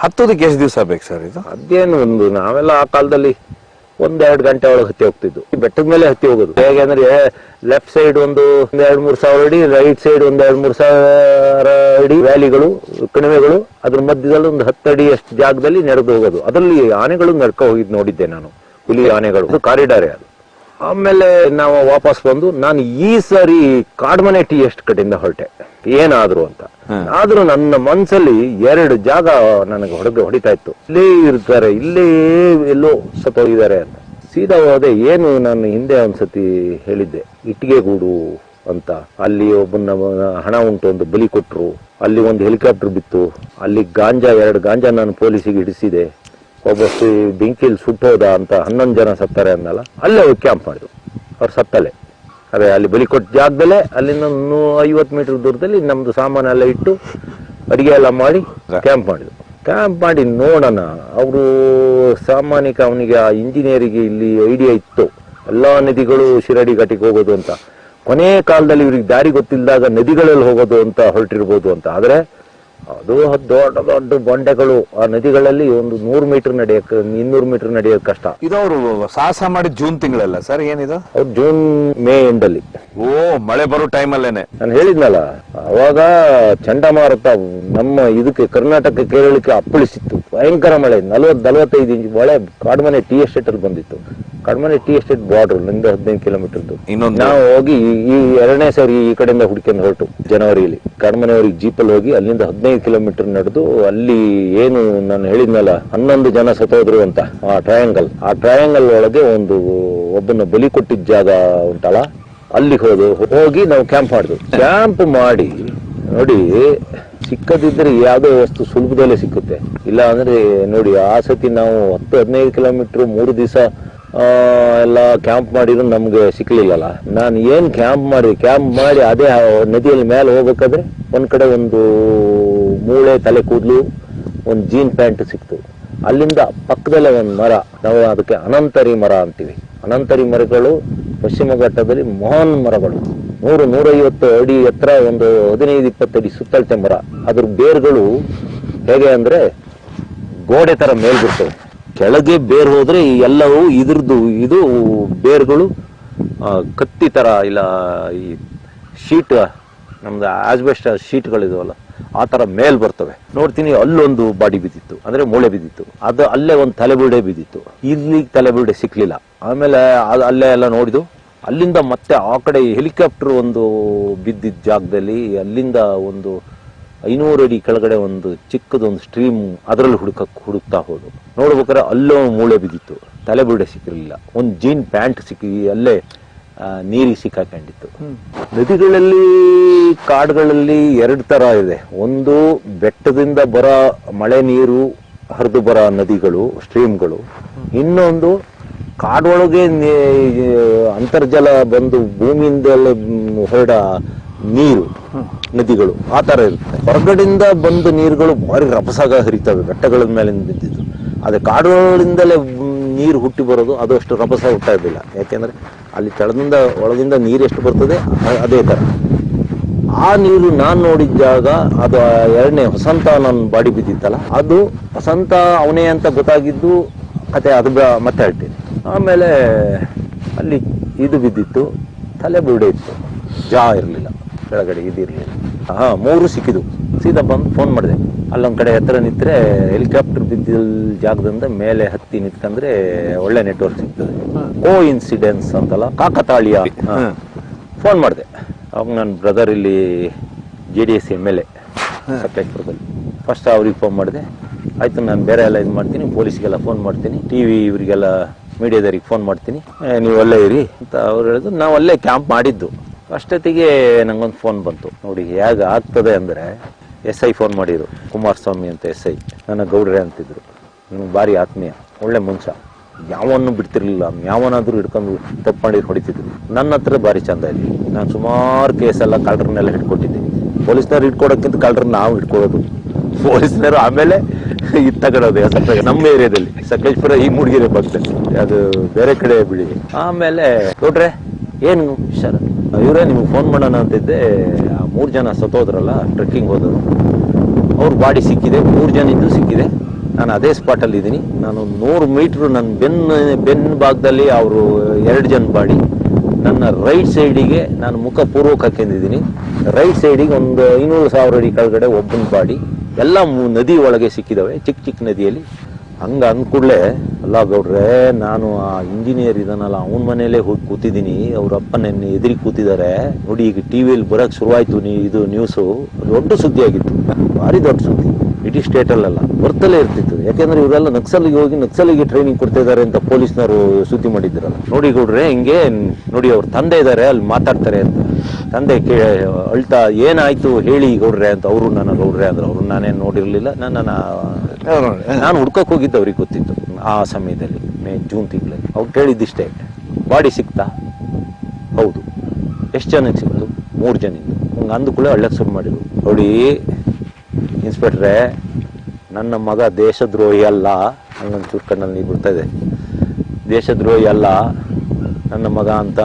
ಹತ್ತೋದಕ್ಕೆ ಎಷ್ಟು ದಿವಸ ಬೇಕು ಸರ್ ಇದು? ಅದೇನು ಒಂದು ನಾವೆಲ್ಲ ಆ ಕಾಲದಲ್ಲಿ 1-2 ಗಂಟೆ ಒಳಗೆ ಹತ್ತಿ ಹೋಗ್ತಿದ್ದು. ಬೆಟ್ಟದ ಮೇಲೆ ಹತ್ತಿ ಹೋಗೋದು. ಹೇಗೆ ಅಂದ್ರೆ ಲೆಫ್ಟ್ ಸೈಡ್ ಒಂದು 2-3 ಸಾವಿರ ಅಡಿ, ರೈಟ್ ಸೈಡ್ 2-3 ಸಾವಿರ ಅಡಿ ವ್ಯಾಲಿಗಳು, ಕಣಿವೆಗಳು, ಅದ್ರ ಮಧ್ಯದಲ್ಲಿ ಒಂದು 10 ಅಡಿ ಅಷ್ಟು ಜಾಗದಲ್ಲಿ ನೆರೆದು ಹೋಗೋದು. ಅದರಲ್ಲಿ ಆನೆಗಳು ನಡ್ಕೊ ಹೋಗಿದ್ದು ನೋಡಿದ್ದೆ ನಾನು, ಹುಲಿ ಆನೆಗಳು. ಕಾರಿಡಾರೇ ಅದು. ಆಮೇಲೆ ನಾವು ವಾಪಸ್ ಬಂದು ನಾನು ಈ ಸಾರಿ ಕಾಡ್ಮನೆ ಟೀ ಎಷ್ಟು ಕಡೆಯಿಂದ ಹೊರಟೆ ಏನಾದ್ರು ಅಂತ. ಆದ್ರೂ ನನ್ನ ಮನ್ಸಲ್ಲಿ 2 ಜಾಗ ನನಗೆ ಹೊಡಿತಾ ಇತ್ತು. ಇಲ್ಲೇ ಇರ್ತಾರೆ, ಇಲ್ಲೇ ಎಲ್ಲೋ ಸತ್ತೋಗಿದ್ದಾರೆ ಅಂತ. ಸೀದಾ ಹೋದೆ. ಏನು ನಾನು ಹಿಂದೆ ಒಂದ್ಸತಿ ಹೇಳಿದ್ದೆ, ಇಟ್ಟಿಗೆ ಗೂಡು ಅಂತ. ಅಲ್ಲಿ ಒಬ್ಬನ ಹಣ ಉಂಟು ಒಂದು ಬಲಿ ಕೊಟ್ರು. ಅಲ್ಲಿ ಒಂದು ಹೆಲಿಕಾಪ್ಟರ್ ಬಿತ್ತು. ಅಲ್ಲಿ 2 ಗಾಂಜಾ ನಾನು ಪೊಲೀಸಿಗೆ ಹಿಡಿಸಿದೆ. ಒಬ್ಬ ಬೆಂಕಿಯಲ್ಲಿ ಸುಟ್ಟೋದ ಅಂತ 11 ಜನ ಸತ್ತಾರೆ ಅನ್ನಲ್ಲ. ಅಲ್ಲೇ ಹೋಗಿ ಕ್ಯಾಂಪ್ ಮಾಡಿದ್ರು. ಅವ್ರು ಸತ್ತಲೆ. ಅದೇ ಅಲ್ಲಿ ಬಲಿ ಕೊಟ್ಟ ಜಾಗದಲ್ಲೇ ಅಲ್ಲಿಂದ 50 ಮೀಟರ್ ದೂರದಲ್ಲಿ ನಮ್ದು ಸಾಮಾನೆಲ್ಲ ಇಟ್ಟು ಅಡಿಗೆ ಎಲ್ಲ ಮಾಡಿ ಕ್ಯಾಂಪ್ ಮಾಡಿದ್ರು. ಕ್ಯಾಂಪ್ ಮಾಡಿ ನೋಡೋಣ, ಅವರು ಸಾಮಾನ್ಯಕ್ಕೆ ಅವನಿಗೆ ಆ ಇಂಜಿನಿಯರಿಗೆ ಇಲ್ಲಿ ಐಡಿಯಾ ಇತ್ತು ಎಲ್ಲ ನದಿಗಳು ಶಿರಾಡಿ ಘಾಟಿಗೆ ಹೋಗೋದು ಅಂತ. ಕೊನೆ ಕಾಲದಲ್ಲಿ ಇವ್ರಿಗೆ ದಾರಿ ಗೊತ್ತಿಲ್ಲದಾಗ ನದಿಗಳಲ್ಲಿ ಹೋಗೋದು ಅಂತ ಹೊರಟಿರ್ಬೋದು ಅಂತ. ಆದರೆ ಅದು ದೊಡ್ಡ ದೊಡ್ಡ ಬಂಡೆಗಳು, ಆ ನದಿಗಳಲ್ಲಿ ಒಂದು 100 ಮೀಟರ್ ನಡೆಯಕ್ಕೆ 200 ಮೀಟರ್ ನಡೆಯೋದು ಕಷ್ಟ. ಇದು ಅವರು ಸಾಹಸ ಮಾಡಿದ ಜೂನ್ ತಿಂಗಳಲ್ಲ ಸರ್, ಏನಿದು? ಅವ್ರು ಜೂನ್ ಮೇ ಎಂಡಲ್ಲಿ, ಓ ಮಳೆ ಬರೋ ಟೈಮಲ್ಲೇನೆ. ನಾನು ಹೇಳಿದ್ನಲ್ಲ ಅವಾಗ ಚಂಡಮಾರುತ ನಮ್ಮ ಇದಕ್ಕೆ ಕರ್ನಾಟಕ ಕೇರಳಕ್ಕೆ ಅಪ್ಪಳಿಸಿತ್ತು. ಭಯಂಕರ ಮಳೆ, 40-45 ಇಂಚ್ ಮಳೆ ಕಾಡ್ಮನೆ ಟೀ ಎಸ್ಟೇಟ್ ಅಲ್ಲಿ ಬಂದಿತ್ತು. ಕಾಡ್ಮನೆ ಟೀ ಎಸ್ಟೇಟ್ ಬಾರ್ಡರ್ 15 ಕಿಲೋಮೀಟರ್ದು. ನಾವು ಹೋಗಿ ಈ 2ನೇ ಸಾರಿ ಈ ಕಡೆಯಿಂದ ಹುಡ್ಕೊಂಡು ಹೊರಟು ಜನವರಿಯಲ್ಲಿ ಕಾಡ್ಮನೆಯವರಿಗೆ ಜೀಪಲ್ಲಿ ಹೋಗಿ ಅಲ್ಲಿಂದ 15 ಕಿಲೋಮೀಟರ್ ನಡೆದು ಅಲ್ಲಿ ಏನು ನಾನು ಹೇಳಿದ್ನಲ್ಲ 11 ಜನ ಸತ್ತೋದ್ರು ಅಂತ ಆ ಟ್ರಯಾಂಗಲ್ ಒಳಗೆ ಒಬ್ಬನ ಬಲಿ ಕೊಟ್ಟಿದ್ದ ಜಾಗ ಉಂಟಲ್ಲ, ಅಲ್ಲಿಗೆ ಹೋಗಿ ನಾವು ಕ್ಯಾಂಪ್ ಮಾಡಿದ್ವು. ಕ್ಯಾಂಪ್ ಮಾಡಿ ನೋಡಿ, ಸಿಕ್ಕದಿದ್ರೆ ಯಾವುದೋ ವಸ್ತು ಸುಲಭದಲ್ಲೇ ಸಿಕ್ಕುತ್ತೆ. ಇಲ್ಲ ಅಂದ್ರೆ ನೋಡಿ, ಆ ಸತಿ ನಾವು 10-15 ಕಿಲೋಮೀಟರ್ 3 ದಿವಸ ಎಲ್ಲ ಕ್ಯಾಂಪ್ ಮಾಡಿದ್ರು ನಮ್ಗೆ ಸಿಕ್ಲಿಲ್ಲಲ್ಲ. ನಾನು ಏನ್ ಕ್ಯಾಂಪ್ ಮಾಡಿ ಅದೇ ನದಿಯಲ್ಲಿ ಮೇಲೆ ಹೋಗ್ಬೇಕಾದ್ರೆ ಒಂದ್ ಕಡೆ ಒಂದು ಮೂಳೆ, ತಲೆ ಕೂದಲು, ಒಂದು ಜೀನ್ ಪ್ಯಾಂಟ್ ಸಿಕ್ತು. ಅಲ್ಲಿಂದ ಪಕ್ಕದಲ್ಲೇ ಒಂದು ಮರ, ನಾವು ಅದಕ್ಕೆ ಅನಂತರಿ ಮರ ಅಂತೀವಿ. ಅನಂತರಿ ಮರಗಳು ಪಶ್ಚಿಮ ಘಟ್ಟದಲ್ಲಿ ಮಹಾನ್ ಮರಗಳು, 100-150 ಅಡಿ ಎತ್ತರ, ಒಂದು 15-20 ಅಡಿ ಸುತ್ತಳತೆ ಮರ. ಅದ್ರ ಬೇರ್ಗಳು ಹೇಗೆ ಅಂದ್ರೆ ಗೋಡೆ ತರ ಮೇಲ್ ಬಿಡ್ತವೆ. ಕೆಳಗೆ ಬೇರ್ ಹೋದ್ರೆ ಎಲ್ಲವೂ ಇದು ಬೇರ್ಗಳು ಕತ್ತಿ ತರ, ಇಲ್ಲ ಈ ಶೀಟ್, ನಮ್ದು ಆಸ್ಬೆಸ್ಟ್ ಶೀಟ್ಗಳಿದಾವಲ್ಲ ಆ ತರ ಮೇಲ್ ಬರ್ತವೆ. ನೋಡ್ತೀನಿ ಅಲ್ಲೊಂದು ಬಾಡಿ ಬಿದ್ದಿತ್ತು, ಅಂದ್ರೆ ಮೂಳೆ ಬಿದ್ದಿತ್ತು. ಅದು ಅಲ್ಲೇ ಒಂದು ತಲೆಬುರುಡೆ ಬಿದ್ದಿತ್ತು. ಇಲ್ಲಿ ತಲೆಬುರುಡೆ ಸಿಕ್ಲಿಲ್ಲ. ಆಮೇಲೆ ಅಲ್ಲೇ ಎಲ್ಲ ನೋಡಿದು. ಅಲ್ಲಿಂದ ಮತ್ತೆ ಆ ಕಡೆ ಹೆಲಿಕಾಪ್ಟರ್ ಒಂದು ಬಿದ್ದಿದ್ದ ಜಾಗದಲ್ಲಿ ಅಲ್ಲಿಂದ ಒಂದು 500 ಅಡಿ ಕೆಳಗಡೆ ಒಂದು ಚಿಕ್ಕದೊಂದು ಸ್ಟ್ರೀಮ್, ಅದರಲ್ಲಿ ಹುಡುಕ್ತಾ ಹೋದು. ನೋಡ್ಬೇಕಾದ್ರೆ ಅಲ್ಲೋ ಮೂಳೆ ಬಿದ್ದಿತ್ತು, ತಲೆಬುರುಡೆ ಸಿಕ್ಕಿರಲಿಲ್ಲ. ಒಂದು ಜೀನ್ ಪ್ಯಾಂಟ್ ಅಲ್ಲೇ ನೀರಿಗೆ ಸಿಕ್ಕಾಕೊಂಡಿತ್ತು. ನದಿಗಳಲ್ಲಿ, ಕಾಡುಗಳಲ್ಲಿ 2 ತರ ಇದೆ. ಒಂದು ಬೆಟ್ಟದಿಂದ ಬರೋ ಮಳೆ ನೀರು ಹರಿದು ಬರೋ ನದಿಗಳು, ಸ್ಟ್ರೀಮ್ಗಳು. ಇನ್ನೊಂದು ಕಾಡೊಳಗೆ ಅಂತರ್ಜಲ ಬಂದು ಭೂಮಿಯಿಂದಲೇ ಹೊರಡ ನೀರು, ನದಿಗಳು. ಆ ತರ ಇರುತ್ತೆ. ಹೊರಗಡೆಯಿಂದ ಬಂದ ನೀರುಗಳು ಭಾರಿ ರಭಸಾಗ ಹರಿತವೆ ಬೆಟ್ಟಗಳ ಮೇಲಿಂದ ಬಿದ್ದಿದ್ದು. ಅದೇ ಕಾಡುಗಳಿಂದಲೇ ನೀರು ಹುಟ್ಟಿ ಬರೋದು ಅದು ಅಷ್ಟು ರಭಸ ಹುಟ್ಟ ಇದ್ದಿಲ್ಲ. ಯಾಕೆಂದ್ರೆ ಅಲ್ಲಿ ತಳದಿಂದ ಒಳಗಿಂದ ನೀರು ಎಷ್ಟು ಬರ್ತದೆ ಅದೇ ತರ. ಆ ನೀರು ನಾನು ನೋಡಿದ ಜಾಗ ಅದು 2ನೇ ವಸಂತ ನನ್ನ ಬಾಡಿ ಬಿದ್ದಿತ್ತಲ್ಲ, ಅದು ವಸಂತ ಅವನೇ ಅಂತ ಗೊತ್ತಾಗಿದ್ದು ಕತೆ. ಅದು ಮತ್ತೆ ಹೇಳ್ತೀನಿ. ಆಮೇಲೆ ಅಲ್ಲಿ ಇದು ಬಿದ್ದಿತ್ತು, ತಲೆಬುರುಡೆ ಇತ್ತು, ಜಾ ಇರಲಿಲ್ಲ, ಕೆಳಗಡೆ ಇದಿರಲಿಲ್ಲ. 3 ಸಿಕ್ಕಿದ್ದು. ಸೀದಾ ಬಂದು ಫೋನ್ ಮಾಡಿದೆ. ಅಲ್ಲೊಂದ್ ಕಡೆ ಎತ್ತರ ನಿಂತ್ರೆ ಹೆಲಿಕಾಪ್ಟರ್ ಬಿದ್ದಿದ್ದ ಜಾಗದಿಂದ ಮೇಲೆ ಹತ್ತಿ ನಿಂತ್ಕಂದ್ರೆ ಒಳ್ಳೆ ನೆಟ್ವರ್ಕ್ ಸಿಗ್ತದೆ. ಇನ್ಸಿಡೆನ್ಸ್ ಅಂತಲ್ಲ, ಕಾಕತಾಳೀಯ. ಫೋನ್ ಮಾಡಿದೆ. ಅವಾಗ ನನ್ನ ಬ್ರದರ್ ಇಲ್ಲಿ JDS MLA ಸಕಲೇಶ್ಪುರದಲ್ಲಿ. ಫಸ್ಟ್ ಅವ್ರಿಗೆ ಫೋನ್ ಮಾಡಿದೆ. ಆಯ್ತು, ನಾನು ಬೇರೆ ಎಲ್ಲ ಇದು ಮಾಡ್ತೀನಿ, ಪೊಲೀಸ್ಗೆಲ್ಲ ಫೋನ್ ಮಾಡ್ತೀನಿ, ಟಿವಿ ಇವರಿಗೆಲ್ಲ ಮೀಡಿಯಾದವ್ರಿಗೆ ಫೋನ್ ಮಾಡ್ತೀನಿ, ನೀವು ಅಲ್ಲೇ ಇರಿ ಅಂತ ಅವ್ರು ಹೇಳಿದ್ರು. ನಾವು ಅಲ್ಲೇ ಕ್ಯಾಂಪ್ ಮಾಡಿದ್ದು. ಅಷ್ಟೊತ್ತಿಗೆ ನಂಗೊಂದು ಫೋನ್ ಬಂತು. ನೋಡಿ ಹೇಗೆ ಆಗ್ತದೆ ಅಂದರೆ, SI ಫೋನ್ ಮಾಡಿದ್ರು, ಕುಮಾರಸ್ವಾಮಿ ಅಂತ SI. ನನ್ನ ಗೌಡ್ರೆ ಅಂತಿದ್ರು. ನನಗೆ ಭಾರಿ ಆತ್ಮೀಯ, ಒಳ್ಳೆ ಮನುಷ್ಯ. ಯಾವನ್ನು ಬಿಡ್ತಿರ್ಲಿಲ್ಲ, ಯಾವನಾದ್ರೂ ಹಿಡ್ಕೊಂಡು ತಪ್ಪು ಮಾಡಿ ಹೊಡಿತಿದ್ರು. ನನ್ನ ಹತ್ರ ಭಾರಿ ಚಂದ ಇದೆ. ನಾನು ಸುಮಾರು ಕೇಸೆಲ್ಲ ಕಳ್ಳರನ್ನೆಲ್ಲ ಹಿಡ್ಕೊಟ್ಟಿದ್ದೀನಿ. ಪೊಲೀಸ್ನವ್ರು ಹಿಡ್ಕೊಡೋಕ್ಕಿಂತ ಕಳ್ಳರನ್ನ ನಾವು ಹಿಡ್ಕೊಳ್ಳೋದು. ಪೊಲೀಸ್ನವರು ಆಮೇಲೆ ತಗೊಳೋದು. ನಮ್ಮ ಏರಿಯಾದಲ್ಲಿ ಸಕಲೇಶ್ಪುರ ಈ ಮೂಡಿಗೆರೆ ಪಕ್ಕದಲ್ಲಿ, ಅದು ಬೇರೆ ಕಡೆ ಬಿಡಿ. ಆಮೇಲೆ ನೋಡ್ರೆ ಏನು ಸರ್, ಇವರೇ ನಿಮ್ಗೆ ಫೋನ್ ಮಾಡೋಣ ಅಂತಿದ್ದೆ. 3 ಜನ ಸತ್ತೋದ್ರಲ್ಲ ಟ್ರೆಕ್ಕಿಂಗ್ ಹೋದವರು, ಅವ್ರ ಬಾಡಿ ಸಿಕ್ಕಿದೆ. 3 ಜನ ಇದ್ದು ಸಿಕ್ಕಿದೆ. ನಾನು ಅದೇ ಸ್ಪಾಟಲ್ಲಿ ಇದ್ದೀನಿ. ನಾನು 100 ಮೀಟ್ರ್ ನನ್ನ ಬೆನ್ನ ಭಾಗದಲ್ಲಿ ಅವರು 2 ಜನ ಬಾಡಿ. ನನ್ನ ರೈಟ್ ಸೈಡಿಗೆ ನಾನು ಮುಖ ಪೂರ್ವಕ್ಕೆ ಹಾಕೊಂಡಿದ್ದೀನಿ. ರೈಟ್ ಸೈಡಿಗೆ ಒಂದು 500,000 ಅಡಿ ಕೆಳಗಡೆ ಒಬ್ಬನ ಬಾಡಿ. ಎಲ್ಲ ನದಿ ಒಳಗೆ ಸಿಕ್ಕಿದಾವೆ, ಚಿಕ್ಕ ಚಿಕ್ಕ ನದಿಯಲ್ಲಿ. ಹಂಗ ಅಂದ್ಕೂಡ್ಲೆ, ಅಲ್ಲ ಗೌಡ್ರೆ, ನಾನು ಆ ಇಂಜಿನಿಯರ್ ಇದನ್ನಲ್ಲ ಅವನ ಮನೇಲೆ ಹೋಗಿ ಕೂತಿದ್ದೀನಿ, ಅವ್ರ ಅಪ್ಪನ ಎದುರಿಗೆ ಕೂತಿದ್ದಾರೆ ನೋಡಿ. ಈಗ ಟಿವಿಯಲ್ಲಿ ಬರಕ್ ಶುರುವಾಯ್ತು ಇದು ನ್ಯೂಸು. ದೊಡ್ಡ ಸುದ್ದಿ ಆಗಿತ್ತು, ಭಾರಿ ದೊಡ್ಡ ಸುದ್ದಿ. ಇಡೀ ಸ್ಟೇಟಲ್ಲೆಲ್ಲ ಬರ್ತಲೇ ಇರ್ತಿತ್ತು. ಯಾಕೆಂದ್ರೆ ಇವರೆಲ್ಲ ನಕ್ಸಲಿಗೆ ಹೋಗಿ ನಕ್ಸಲಿಗೆ ಟ್ರೈನಿಂಗ್ ಕೊಡ್ತಾ ಇದ್ದಾರೆ ಅಂತ ಪೊಲೀಸ್ನವರು ಸುದ್ದಿ ಮಾಡಿದ್ರಲ್ಲ. ನೋಡಿ ಗೌಡ್ರೆ, ಹಿಂಗೆ ನೋಡಿ, ಅವ್ರ ತಂದೆ ಇದ್ದಾರೆ ಅಲ್ಲಿ ಮಾತಾಡ್ತಾರೆ ಅಂತ. ತಂದೆ ಅಳ್ತಾ, ಏನಾಯ್ತು ಹೇಳಿ ಗೌಡ್ರೆ ಅಂತ. ಅವರು ನನ್ನ ಗೌಡ್ರೆ ಅಂದ್ರೆ, ಅವ್ರು ನಾನೇನು ನೋಡಿರ್ಲಿಲ್ಲ. ನಾನು ಹುಡ್ಕಕ್ ಹೋಗಿದ್ದೆ, ಅವ್ರಿಗೆ ಗೊತ್ತಿತ್ತು ಆ ಸಮಯದಲ್ಲಿ, ಜೂನ್ ತಿಂಗಳಲ್ಲಿ. ಅವ್ರು ಕೇಳಿದ್ದಿಷ್ಟೇ, ಬಾಡಿ ಸಿಕ್ತಾ ಎಷ್ಟು ಜನಕ್ಕೆ ಸಿಕ್ತು? 3 ಜನಿಂದ. ಹಂಗೆ ಅಂದುಕೊಳ್ಳೆ ಹಳ್ಳಕ್ಕೆ ಶುರು ಮಾಡಿದ್ರು. ನೋಡಿ ಇನ್ಸ್ಪೆಕ್ಟ್ರೆ, ನನ್ನ ಮಗ ದೇಶದ್ರೋಹಿ ಅಲ್ಲ, ಹಂಗಂಚೂರು ಕಣ್ಣಲ್ಲಿ ನೀರು ಬಿಡ್ತಾ ಇದೆ. ದೇಶದ್ರೋಹಿ ಅಲ್ಲ ನನ್ನ ಮಗ ಅಂತ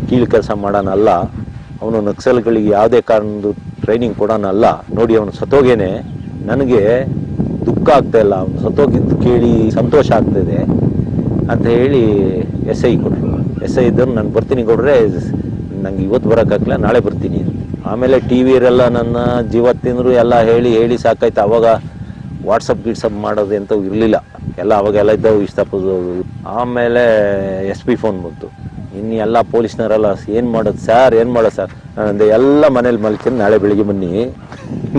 ಕೀಳು ಕೆಲಸ ಮಾಡೋನಲ್ಲ, ಅವನು ನಕ್ಸಲ್ಗಳಿಗೆ ಯಾವುದೇ ಕಾರಣದ್ದು ಟ್ರೈನಿಂಗ್ ಕೊಡೋನಲ್ಲ. ನೋಡಿ ಅವನು ಸತ್ತೋಗೇನೆ, ನನಗೆ ದುಃಖ ಆಗ್ತಾ ಇಲ್ಲ, ಅವನು ಸತ್ತೋಗಿದ್ದು ಕೇಳಿ ಸಂತೋಷ ಆಗ್ತಾಯಿದೆ ಅಂತ ಹೇಳಿ SI ಕೊಟ್ಟರು. SI ಇದ್ದರು ನಾನು ಬರ್ತೀನಿ ಕೊಡ್ರೆ, ನಂಗೆ ಇವತ್ತು ಬರೋಕ್ಕಾಗಲ್ಲ, ನಾಳೆ ಬರ್ತೀನಿ. ಆಮೇಲೆ TVಯರೆಲ್ಲ ನನ್ನ ಜೀವ ತಿಂದರು ಎಲ್ಲ ಹೇಳಿ ಸಾಕಾಯ್ತು. ಅವಾಗ ವಾಟ್ಸಪ್ ಮಾಡೋದು ಅಂತ ಇರಲಿಲ್ಲ, ಎಲ್ಲ ಅವಾಗೆಲ್ಲ ಇದ್ದವು ಇಷ್ಟಪದ್ದು. ಆಮೇಲೆ SP ಫೋನ್ ಬಂತು. ಇನ್ನು ಎಲ್ಲ ಪೊಲೀಸ್ನವರೆಲ್ಲ ಏನು ಮಾಡೋದು ಸರ್, ಏನು ಮಾಡೋದು ಸರ್? ನಾನಂದೆ ಎಲ್ಲ ಮನೇಲಿ ಮಲ್ಕೊಂಡು ನಾಳೆ ಬೆಳಿಗ್ಗೆ ಬನ್ನಿ,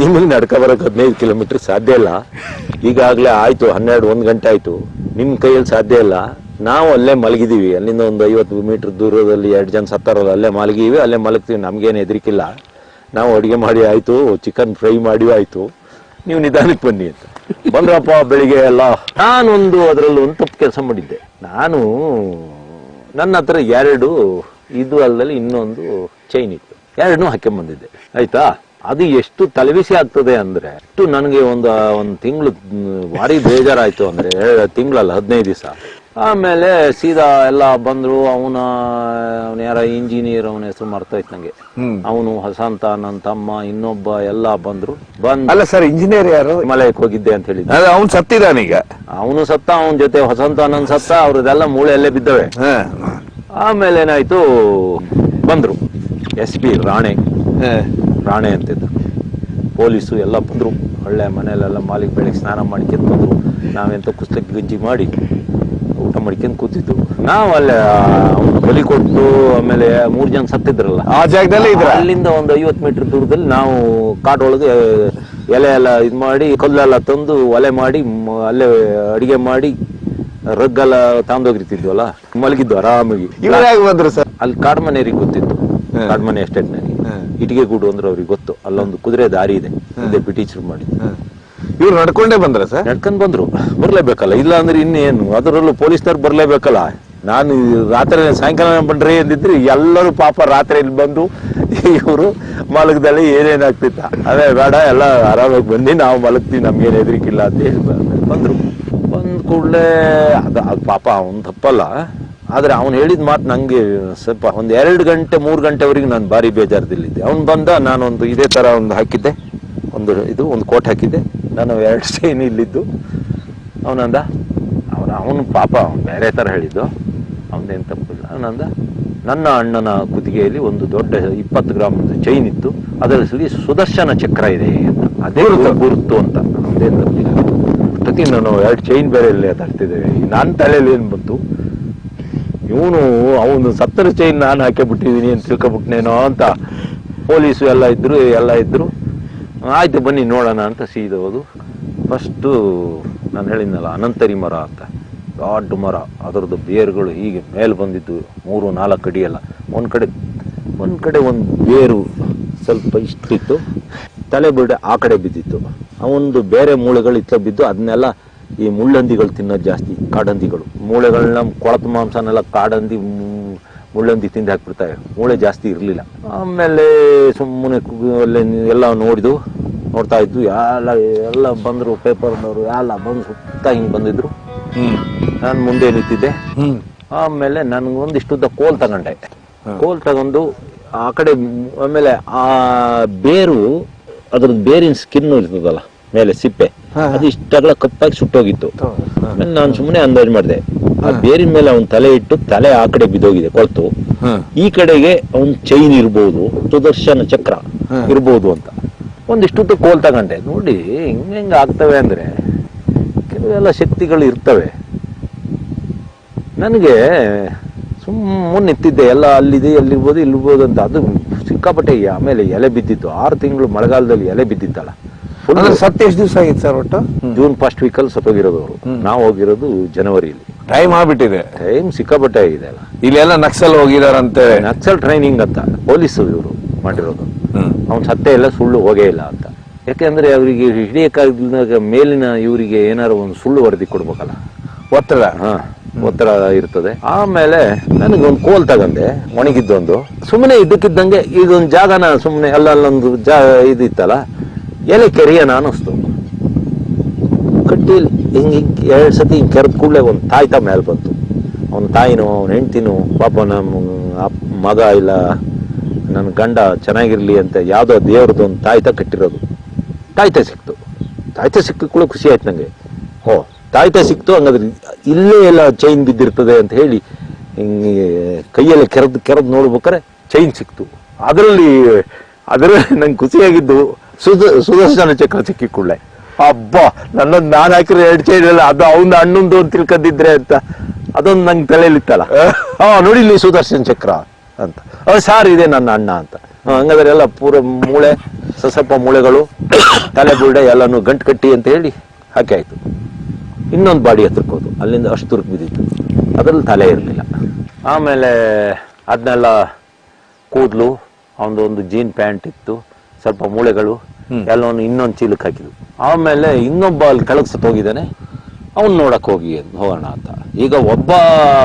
ನಿಮಗೆ ನಡ್ಕೊ ಬರೋಕೆ 15 ಕಿಲೋಮೀಟ್ರ್ ಸಾಧ್ಯ ಇಲ್ಲ. ಈಗಾಗಲೇ ಆಯಿತು 12-1 ಗಂಟೆ ಆಯಿತು, ನಿಮ್ಮ ಕೈಯಲ್ಲಿ ಸಾಧ್ಯ ಇಲ್ಲ. ನಾವು ಅಲ್ಲೇ ಮಲಗಿದ್ದೀವಿ, ಅಲ್ಲಿಂದ ಒಂದು 50 ಮೀಟ್ರ್ ದೂರದಲ್ಲಿ 2 ಜನ ಸತ್ತಾರಲ್ಲ, ಅಲ್ಲೇ ಮಲಗಿವಿ, ಅಲ್ಲೇ ಮಲಗ್ತೀವಿ, ನಮಗೇನು ಹೆದರಿಕಿಲ್ಲ. ನಾವು ಅಡುಗೆ ಮಾಡಿ ಆಯಿತು, ಚಿಕನ್ ಫ್ರೈ ಮಾಡಿ ಆಯಿತು, ನೀವು ನಿಧಾನಕ್ಕೆ ಬನ್ನಿ ಅಂತ ಬಂದ್ರಪ್ಪ. ಬೆಳಿಗ್ಗೆ ಎಲ್ಲ ನಾನೊಂದು ಅದರಲ್ಲಿ ಒಂದು ತಪ್ಪು ಕೆಲಸ ಮಾಡಿದ್ದೆ. ನಾನು ನನ್ನ ಹತ್ರ 2 ಇದು ಅಲ್ಲದಲ್ಲಿ ಇನ್ನೊಂದು ಚೈನ್ ಇತ್ತು, 2 ಹಾಕೊಂಡ್ಬಂದಿದ್ದೆ. ಆಯ್ತಾ? ಅದು ಎಷ್ಟು ತಲೆಬಿಸಿ ಆಗ್ತದೆ ಅಂದ್ರೆ, ಅಷ್ಟು ನನಗೆ ಒಂದು ತಿಂಗಳು ಭಾರಿ ಬೇಜಾರಾಯ್ತು. ಅಂದ್ರೆ ತಿಂಗಳಲ್ಲ 15 ದಿವಸ. ಆಮೇಲೆ ಸೀದಾ ಎಲ್ಲ ಬಂದ್ರು. ಅವನ ಯಾರ ಇಂಜಿನಿಯರ್, ಅವನ ಹೆಸರು ಮರ್ತೋಯ್ತು ನಂಗೆ. ಅವನು ಹಸಂತ, ನನ್ನ ತಮ್ಮ, ಇನ್ನೊಬ್ಬ ಎಲ್ಲ ಬಂದ್ರು. ಅಲ್ಲ ಸರ್, ಇಂಜಿನಿಯರ್ ಯಾರು? ಹಿಮಾಲಯಕ್ಕೆ ಹೋಗಿದ್ದೆ ಅಂತ ಹೇಳಿದ್ದೆ. ಅವ್ನು ಸತ್ತಿದಾನೀಗ. ಅವನು ಸತ್ತ, ಅವನ ಜೊತೆ ಹಸಂತ ನನ್ನ ಸತ್ತ, ಅವ್ರದೆಲ್ಲ ಮೂಳೆ ಅಲ್ಲೇ ಬಿದ್ದವೆ. ಆಮೇಲೆ ಏನಾಯ್ತು, ಬಂದ್ರು SP ರಾಣೆ ಅಂತಿದ್ರು. ಪೊಲೀಸು ಎಲ್ಲ ಬಂದ್ರು. ಒಳ್ಳೆ ಮನೆಯಲ್ಲೆಲ್ಲ ಮಾಲಿಗೆ ಬೆಳಗ್ಗೆ ಸ್ನಾನ ಮಾಡ್ಕೊಂಡು ಬಂದ್ರು. ನಾವೆಂತ ಕುಸ್ಲಕ್ಕೆ ಗಂಜಿ ಮಾಡಿ ಊಟ ಮಾಡ್ಕೊಂಡು ಕೂತಿದ್ದು. ನಾವು ಅಲ್ಲೇ ಅವ್ನು ಬಲಿ ಕೊಟ್ಟು ಆಮೇಲೆ 3 ಜನ ಸತ್ತಿದ್ರಲ್ಲ ಆ ಜಾಗದಲ್ಲೇ ಇದ್ರ. ಅಲ್ಲಿಂದ ಒಂದು 50 ಮೀಟರ್ ದೂರದಲ್ಲಿ ನಾವು ಕಾಡೊಳಗೆ ಎಲೆ ಎಲ್ಲ ಇದು ಮಾಡಿ, ಕಲ್ಲೆಲ್ಲ ತಂದು ಒಲೆ ಮಾಡಿ, ಅಲ್ಲೇ ಅಡಿಗೆ ಮಾಡಿ, ರಗ್ಗೆಲ್ಲ ತಾಂದೋಗಿರ್ತಿದ್ವಲ್ಲ, ಮಲಗಿದ್ದು ಆರಾಮಾಗಿ. ಬಂದ್ರು ಸರ್ ಅಲ್ಲಿ ಕಾಡ್ಮನೇರಿಗೆ ಗೊತ್ತಿತ್ತು, ಕಾಡ್ಮನೆ ಎಸ್ಟೇಟ್ನಲ್ಲಿ ಇಟಿಗೆ ಗೂಡು ಅಂದ್ರೆ ಅವ್ರಿಗೆ ಗೊತ್ತು. ಅಲ್ಲೊಂದು ಕುದುರೆ ದಾರಿ ಇದೆ, ಹಿಂದೆ ಬ್ರಿಟಿಷರು ಮಾಡಿ. ಇವ್ರು ನಡ್ಕೊಂಡೇ ಬಂದ್ರ ಸರ್? ನಡ್ಕೊಂಡ್ ಬಂದ್ರು, ಬರ್ಲೇಬೇಕಲ್ಲ, ಇಲ್ಲ ಅಂದ್ರೆ ಇನ್ನೇನು, ಅದರಲ್ಲೂ ಪೊಲೀಸ್ನವ್ರು ಬರ್ಲೇಬೇಕಲ್ಲ. ನಾನು ರಾತ್ರಿ ಸಾಯಂಕಾಲ ಬಂದ್ರಿ ಅಂದಿದ್ರು, ಎಲ್ಲರೂ ಪಾಪ ರಾತ್ರಿಯಲ್ಲಿ ಬಂದು ಇವರು ಮಲಗದಲ್ಲಿ ಏನೇನಾಗ್ತಿತ್ತ. ಅದೇ ಬೇಡ, ಎಲ್ಲ ಆರಾಮಾಗಿ ಬನ್ನಿ, ನಾವು ಮಲಗ್ತೀವಿ, ನಮ್ಗೇನು ಹೆದರಿಕಿಲ್ಲ ಅಂತ ಹೇಳಿ ಬಂದ್ರು. ಬಂದ ಕೂಡಲೇ ಅದು ಪಾಪ ಅವನು ತಪ್ಪಲ್ಲ, ಆದ್ರೆ ಅವ್ನು ಹೇಳಿದ ಮಾತು ನಂಗೆ ಸ್ವಲ್ಪ ಒಂದು 2 ಗಂಟೆ 3 ಗಂಟೆವರೆಗೆ ನಾನು ಭಾರಿ ಬೇಜಾರದಲ್ಲಿದ್ದೆ. ಅವ್ನು ಬಂದ, ನಾನೊಂದು ಇದೇ ತರ ಒಂದು ಹಾಕಿದ್ದೆ, ಒಂದು ಕೋಟ್ ಹಾಕಿದ್ದೆ, ನಾನು 2 ಚೈನ್ ಇಲ್ಲಿದ್ದು. ಅವನಂದ, ಅವನು ಪಾಪ ಅವ್ನು ಬೇರೆ ತರ ಹೇಳಿದ್ದು, ಅವನದೇನು ತಪ್ಪಿಲ್ಲ. ಅವನಂದ, ನನ್ನ ಅಣ್ಣನ ಕುತ್ತಿಗೆಯಲ್ಲಿ ಒಂದು ದೊಡ್ಡ 20 ಗ್ರಾಮ್ ಚೈನ್ ಇತ್ತು, ಅದರಲ್ಲಿ ಸುದರ್ಶನ ಚಕ್ರ ಇದೆ ಅಂತ, ಅದೇ ಗುರುತು ಅಂತ. ಅದೇನು ತಪ್ಪಿಲ್ಲ. ಪ್ರತಿ ನಾನು 2 ಚೈನ್ ಬೇರೆ ಇಲ್ಲೇ ತರ್ತಿದ್ದೇವೆ, ನನ್ನ ತಲೆಯಲ್ಲಿ ಏನು ಬಂತು, ಅವನು ಸತ್ತರ ಚೈನ್ ನಾನು ಹಾಕಿಬಿಟ್ಟಿದ್ದೀನಿ ಅಂತ ತಿಳ್ಕೊಬಿಟ್ನೇನೋ ಅಂತ. ಪೊಲೀಸು ಎಲ್ಲ ಇದ್ರು. ಆಯ್ತು ಬನ್ನಿ ನೋಡೋಣ ಅಂತ ಸೀದಾ ಹೋದು. ಫಸ್ಟು ನಾನು ಹೇಳಿದ್ನಲ್ಲ ಅನಂತರಿ ಮರ ಅಂತ, ದೊಡ್ಡ ಮರ, ಅದರದ್ದು ಬೇರುಗಳು ಹೀಗೆ ಮೇಲೆ ಬಂದಿದ್ದು 3-4 ಅಡಿ ಎಲ್ಲ. ಒಂದು ಕಡೆ ಒಂದು ಬೇರು ಸ್ವಲ್ಪ ಇಷ್ಟಿತ್ತು, ತಲೆ ಬಿಡ ಆ ಕಡೆ ಬಿದ್ದಿತ್ತು. ಅವೊಂದು ಬೇರೆ ಮೂಳೆಗಳು ಇತ್ತ ಬಿದ್ದು, ಅದನ್ನೆಲ್ಲ ಈ ಮುಳ್ಳಂದಿಗಳು ತಿನ್ನೋದು ಜಾಸ್ತಿ, ಕಾಡಂದಿಗಳು. ಮೂಳೆಗಳನ್ನ ಕೊಳತು ಮಾಂಸನೆಲ್ಲ ಕಾಡಂದಿ ಮುಳ್ಳಂದಿ ತಿಂದು ಹಾಕ್ಬಿಡ್ತಾರೆ, ಮೂಳೆ ಜಾಸ್ತಿ ಇರಲಿಲ್ಲ. ಆಮೇಲೆ ಸುಮ್ಮನೆ ಎಲ್ಲ ನೋಡ್ತಾ ಇದ್ದು. ಎಲ್ಲ ಬಂದರು, ಪೇಪರ್ನವರು ಎಲ್ಲ ಬಂದು ಸುತ್ತ ಹಿಂಗೆ ಬಂದಿದ್ರು. ನಾನು ಮುಂದೆ ನಿಂತಿದ್ದೆ. ಆಮೇಲೆ ನನಗೊಂದಿಷ್ಟುದ್ದ ಕೋಲ್ ತಗೊಂಡೆ. ಕೋಲ್ ತಗೊಂಡು ಆ ಕಡೆ, ಆಮೇಲೆ ಆ ಬೇರು, ಅದ್ರದ್ದು ಬೇರಿನ ಸ್ಕಿನ್ ಇರ್ತದಲ್ಲ ಮೇಲೆ ಸಿಪ್ಪೆ, ಅದು ಇಷ್ಟಗಳ ಕಪ್ಪಾಗಿ ಸುಟ್ಟೋಗಿತ್ತು. ಆಮೇಲೆ ನಾನು ಸುಮ್ಮನೆ ಅಂದಾಜು ಮಾಡಿದೆ, ಆ ಬೇರಿನ ಮೇಲೆ ಅವನ್ ತಲೆ ಇಟ್ಟು, ತಲೆ ಆ ಕಡೆ ಬಿದ್ದೋಗಿದೆ ಕೊಳ್ತು, ಈ ಕಡೆಗೆ ಅವನ್ ಚೈನ್ ಇರ್ಬೋದು, ಸುದರ್ಶನ ಚಕ್ರ ಇರ್ಬೋದು ಅಂತ ಒಂದಿಷ್ಟುದ್ದು ಕೋಲ್ ತಗೊಂಡೆ. ನೋಡಿ ಹೆಂಗ್ ಆಗ್ತವೆ ಅಂದ್ರೆ, ಕೆಲವೆಲ್ಲ ಶಕ್ತಿಗಳು ಇರ್ತವೆ. ನನಗೆ ಸುಮ್ಮನೆ ನಿಂತಿದ್ದೆ, ಎಲ್ಲ ಅಲ್ಲಿದೆ, ಅಲ್ಲಿರ್ಬೋದು, ಇಲ್ಲಿರ್ಬೋದು ಅಂತ. ಅದು ಸಿಕ್ಕಾಪಟ್ಟೆ ಆಮೇಲೆ ಎಲೆ ಬಿದ್ದಿತ್ತು. 6 ತಿಂಗಳು ಮಳೆಗಾಲದಲ್ಲಿ ಎಲೆ ಬಿದ್ದಿತ್ತಲ್ಲ. ಸತ್ತು ಎಷ್ಟು ದಿವಸ ಆಗಿತ್ತು ಸರ್? ಒಟ್ಟು ಜೂನ್ ಫಸ್ಟ್ ವೀಕಲ್ಲಿ ಸತ್ತೋಗಿರೋದು ಅವರು. ನಾವು ಹೋಗಿರೋದು ಜನವರಿಯಲ್ಲಿ. ಟೈಮ್ ಆಗ್ಬಿಟ್ಟಿದೆ, ಟೈಮ್ ಸಿಕ್ಕಾಪಟ್ಟೆ ಆಗಿದೆ ಅಲ್ಲ. ಇಲ್ಲೆಲ್ಲ ನಕ್ಸಲ್ ಹೋಗಿದಾರಂತೆ. ನಕ್ಸಲ್ ಟ್ರೈನಿಂಗ್ ಅಂತ ಪೊಲೀಸ್ ಇವರು ಮಾಡಿರೋದು. ಅವ್ನು ಸತ್ತೇ ಇಲ್ಲ, ಸುಳ್ಳು ಹೋಗೇ ಇಲ್ಲ ಅಂತ. ಯಾಕೆಂದ್ರೆ ಅವರಿಗೆ ಹಿಡಿಯಕ್ಕಾಗ ಮೇಲಿನ ಇವರಿಗೆ ಏನಾರು ಒಂದು ಸುಳ್ಳು ವರದಿ ಕೊಡ್ಬೇಕಲ್ಲ, ಒತ್ತಡ. ಒತ್ತಡ ಇರ್ತದೆ. ಆಮೇಲೆ ನನಗೊಂದು ಕೋಲ್ ತಗಂಡೆ, ಒಣಗಿದ್ದೊಂದು. ಸುಮ್ಮನೆ ಇದ್ದಕ್ಕಿದ್ದಂಗೆ ಇದೊಂದು ಜಾಗನ ಸುಮ್ಮನೆ ಅಲ್ಲೊಂದು ಇದಿತ್ತಲ್ಲ, ಎಲೆ ಕೆರೆಯನ ಅನ್ನಿಸ್ತು. ಕಟ್ಟಿಲಿ ಹಿಂಗೆ 2 ಸತಿ ಹಿಂಗೆ ಕೆರೆದ ಕೂಡಲೇ ಒಂದು ತಾಯ್ತ ಮೇಲೆ ಬಂತು. ಅವನ ತಾಯಿನೋ ಅವನ ಹೆಂಡ್ತಿನೋ ಪಾಪ ನಮ್ಮ ಮಗ ಇಲ್ಲ ನನ್ನ ಗಂಡ ಚೆನ್ನಾಗಿರ್ಲಿ ಅಂತ ಯಾವುದೋ ದೇವ್ರದ್ದು ಒಂದು ತಾಯ್ತ ಕಟ್ಟಿರೋದು. ತಾಯ್ತ ಸಿಕ್ತು. ತಾಯ್ತ ಸಿಕ್ಕ ಕೂಡ ಖುಷಿ ಆಯ್ತು ನನಗೆ. ತಾಯ್ತ ಸಿಕ್ತು, ಹಂಗಾದ್ರೆ ಇಲ್ಲೇ ಎಲ್ಲ ಚೈನ್ ಬಿದ್ದಿರ್ತದೆ ಅಂತ ಹೇಳಿ ಹಿಂಗೆ ಕೈಯಲ್ಲಿ ಕೆರೆದು ನೋಡ್ಬೇಕಾರೆ ಚೈನ್ ಸಿಕ್ತು. ಅದರಲ್ಲಿ ನಂಗೆ ಖುಷಿಯಾಗಿದ್ದು ಸುದರ್ಶನ ಚಕ್ರ ಸಿಕ್ಕಿ ಕೂಡಲೇ ಹಬ್ಬ, ನನ್ನೊಂದು ನಾನು ಹಾಕಿರೋ 2 ಚೈನ್ ಎಲ್ಲ ಅದು ಅವನ ಅಣ್ಣಂದು ಅಂತ ತಿಳ್ಕೊಂಡಿದ್ರೆ ಅಂತ ಅದೊಂದು ನಂಗೆ ತಲೆಯಲ್ಲಿತ್ತಲ್ಲ. ನೋಡಿ ಇಲ್ಲಿ ಸುದರ್ಶನ ಚಕ್ರ ಅಂತ. ಸಾರ್ ಇದೆ ನನ್ನ ಅಣ್ಣ ಅಂತ. ಹಂಗಾದ್ರೆ ಎಲ್ಲ ಪೂರ ಮೂಳೆ ಸ್ವಲ್ಪ ಮೂಳೆಗಳು ತಲೆ ಬುಲ್ಡೆ ಎಲ್ಲಾನು ಗಂಟು ಕಟ್ಟಿ ಅಂತ ಹೇಳಿ ಹಾಕಿ ಆಯ್ತು. ಇನ್ನೊಂದು ಬಾಡಿ ಹತ್ರಕ್ಕೋದು, ಅಲ್ಲಿಂದ ಅಷ್ಟು ತುರ್ಕು ಬಿದ್ದಿತ್ತು. ಅದ್ರಲ್ಲಿ ತಲೆ ಇರಲಿಲ್ಲ. ಆಮೇಲೆ ಅದನ್ನೆಲ್ಲ ಕೂದಲು, ಅವನದೊಂದು ಜೀನ್ ಪ್ಯಾಂಟ್ ಇತ್ತು, ಸ್ವಲ್ಪ ಮೂಳೆಗಳು ಎಲ್ಲವನ್ನು ಇನ್ನೊಂದು ಚೀಲಕ್ಕೆ ಹಾಕಿದ್ವು. ಆಮೇಲೆ ಇನ್ನೊಬ್ಬ ಅಲ್ಲಿ ಕೆಳಗೆ ಸತ್ತೋಗಿದ್ದಾನೆ, ಅವನು ನೋಡಕ್ ಹೋಗೋಣ ಅಂತ. ಈಗ ಒಬ್ಬ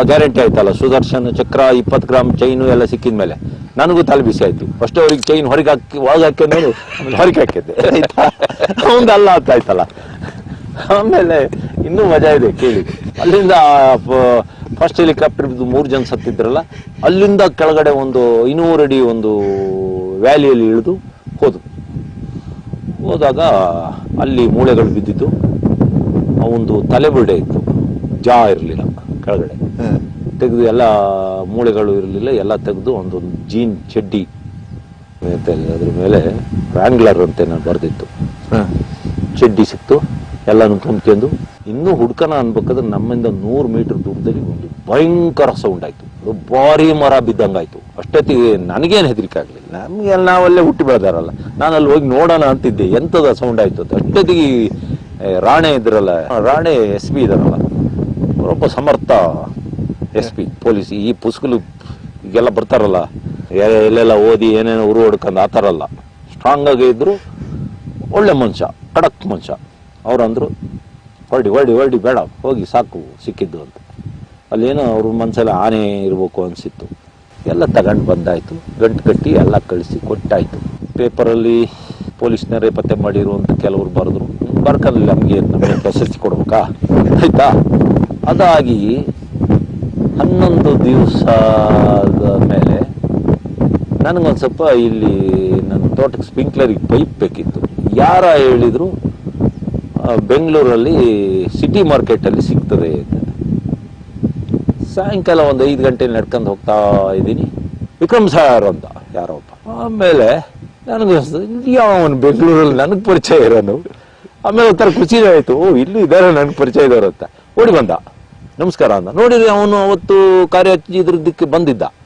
ಗ್ಯಾರಂಟಿ ಆಯ್ತಲ್ಲ, ಸುದರ್ಶನ ಚಕ್ರ 20 ಗ್ರಾಮ್ ಚೈನು ಎಲ್ಲ ಸಿಕ್ಕಿದ ಮೇಲೆ ನನಗೂ ತಲೆ ಬಿಸಿ ಆಯ್ತು. ಫಸ್ಟ್ ಅವ್ರಿಗೆ ಚೈನ್ ಹೊರಗೆ ಹಾಕಿದ್ದು ಹೊರಗೆ ಹಾಕಿದ್ದೆ, ಆಯ್ತಾ, ಅವಂದಲ್ಲ ಅಂತ ಆಯ್ತಲ್ಲ. ಆಮೇಲೆ ಇನ್ನೂ ಮಜಾ ಇದೆ ಕೇಳಿ. ಅಲ್ಲಿಂದ ಫಸ್ಟ್ ಹೆಲಿಕಾಪ್ಟರ್ 3 ಜನ ಸತ್ತಿದ್ರಲ್ಲ, ಅಲ್ಲಿಂದ ಕೆಳಗಡೆ ಒಂದು 200 ಅಡಿ ಒಂದು ವ್ಯಾಲಿಯಲ್ಲಿ ಇಳಿದು ಹೋದಾಗ ಅಲ್ಲಿ ಮೂಳೆಗಳು ಬಿದ್ದಿದ್ದು. ಅವೊಂದು ತಲೆ ಬುಲ್ಡೆ ಇತ್ತು, ಜಾ ಇರಲಿಲ್ಲ, ಕೆಳಗಡೆ ತೆಗೆದು ಎಲ್ಲ ಮೂಳೆಗಳು ಇರಲಿಲ್ಲ, ಎಲ್ಲ ತೆಗೆದು ಒಂದೊಂದು ಜೀನ್ ಚಡ್ಡಿ ಅದ್ರ ಮೇಲೆ ವ್ಯಾಂಗ್ಲರ್ ಅಂತ ನಾನು ಬರೆದಿತ್ತು, ಚಡ್ಡಿ ಸಿಕ್ತು. ಎಲ್ಲಾನು ತುಂಬ್ಕೊಂಡು ಇನ್ನೂ ಹುಡ್ಕನ ಅನ್ಬೇಕಾದ್ರೆ ನಮ್ಮಿಂದ 100 ಮೀಟರ್ ದೂರದಲ್ಲಿ ಒಂದು ಭಯಂಕರ ಸೌಂಡ್ ಆಯ್ತು. ಅದು ಭಾರಿ ಮರ ಬಿದ್ದಂಗಾಯ್ತು. ಅಷ್ಟೊತ್ತಿಗೆ ನನಗೇನು ಹೆದರಿಕೆ ಆಗಲಿಲ್ಲ, ನಮ್ಗೆ ನಾವಲ್ಲೇ ಹುಟ್ಟಿ ಬೆಳೆದಾರಲ್ಲ. ನಾನು ಅಲ್ಲಿ ಹೋಗಿ ನೋಡೋಣ ಅಂತಿದ್ದೆ, ಎಂಥದ ಸೌಂಡ್ ಆಯ್ತು ಅಂತ. ಅಷ್ಟೊತ್ತಿಗೆ ರಾಣೆ ಇದ್ರಲ್ಲ, ರಾಣೆ SP ಇದಾರಲ್ಲ, ಅವರೊಬ್ಬ ಸಮರ್ಥ SP ಪೊಲೀಸ್. ಈ ಪುಸ್ಕಲು ಈಗೆಲ್ಲ ಬರ್ತಾರಲ್ಲ, ಎಲ್ಲೆಲ್ಲ ಓದಿ ಏನೇನೋ ಉರು ಹೊಡ್ಕೊಂಡು ಆ ಥರ ಅಲ್ಲ, ಸ್ಟ್ರಾಂಗ್ ಆಗಿ ಇದ್ರು, ಒಳ್ಳೆ ಮನುಷ್ಯ, ಖಡಕ್ ಮನುಷ್ಯ. ಅವ್ರಂದ್ರು ಹೊರಡಿ ಬೇಡ, ಹೋಗಿ ಸಾಕು ಸಿಕ್ಕಿದ್ದು ಅಂತ. ಅಲ್ಲೇನೋ ಅವ್ರ ಮನಸ್ಸೆಲ್ಲ ಆನೆ ಇರಬೇಕು ಅನಿಸಿತ್ತು. ಎಲ್ಲ ತಗೊಂಡು ಬಂದಾಯ್ತು, ಗಂಟು ಕಟ್ಟಿ ಎಲ್ಲ ಕಳಿಸಿ ಕೊಟ್ಟಾಯ್ತು. ಪೇಪರಲ್ಲಿ ಪೊಲೀಸ್ನರೇ ಪತ್ತೆ ಮಾಡಿರು ಅಂತ ಕೆಲವರು ಬರೆದ್ರು. ಬರ್ಕಲ್ಲ, ನಮಗೆ ಪ್ರಶಸ್ತಿ ಕೊಡ್ಬೇಕಾ, ಆಯ್ತಾ. ಅದಾಗಿ 11 ದಿವಸದ ಮೇಲೆ ನನಗೊಂದು ಸ್ವಲ್ಪ ಇಲ್ಲಿ ನನ್ನ ತೋಟಕ್ಕೆ ಸ್ಪ್ರಿಂಕ್ಲರಿಗೆ ಪೈಪ್ ಬೇಕಿತ್ತು. ಯಾರ ಹೇಳಿದ್ರು ಬೆಂಗಳೂರಲ್ಲಿ ಸಿಟಿ ಮಾರ್ಕೆಟಲ್ಲಿ ಸಿಗ್ತದೆ ಅಂತ. ಸಾಯಂಕಾಲ ಒಂದು 5 ಗಂಟೆ ನಡ್ಕೊಂಡು ಹೋಗ್ತಾ ಇದ್ದೀನಿ, ವಿಕ್ರಮ್ ಸಾರ್ ಅಂತ ಯಾರೋ ಒಬ್ಬ. ಆಮೇಲೆ ನನಗೆ ಯಾವನು ಬೆಂಗಳೂರಲ್ಲಿ ನನಗೆ ಪರಿಚಯ ಇರೋನು. ಆಮೇಲೆ ಒಂಥರ ಖುಷಿ ಆಯಿತು, ಇಲ್ಲೂ ಇದ್ದಾರೆ ನನಗೆ ಪರಿಚಯ ಇದ್ದವರು ಅಂತ. ಓಡಿ ಬಂದ, ನಮಸ್ಕಾರ ಅಂದ. ನೋಡಿದ್ರೆ ಅವನು ಅವತ್ತು ಕಾರ್ಯ ಇದ್ರದ್ದಕ್ಕೆ ಬಂದಿದ್ದ.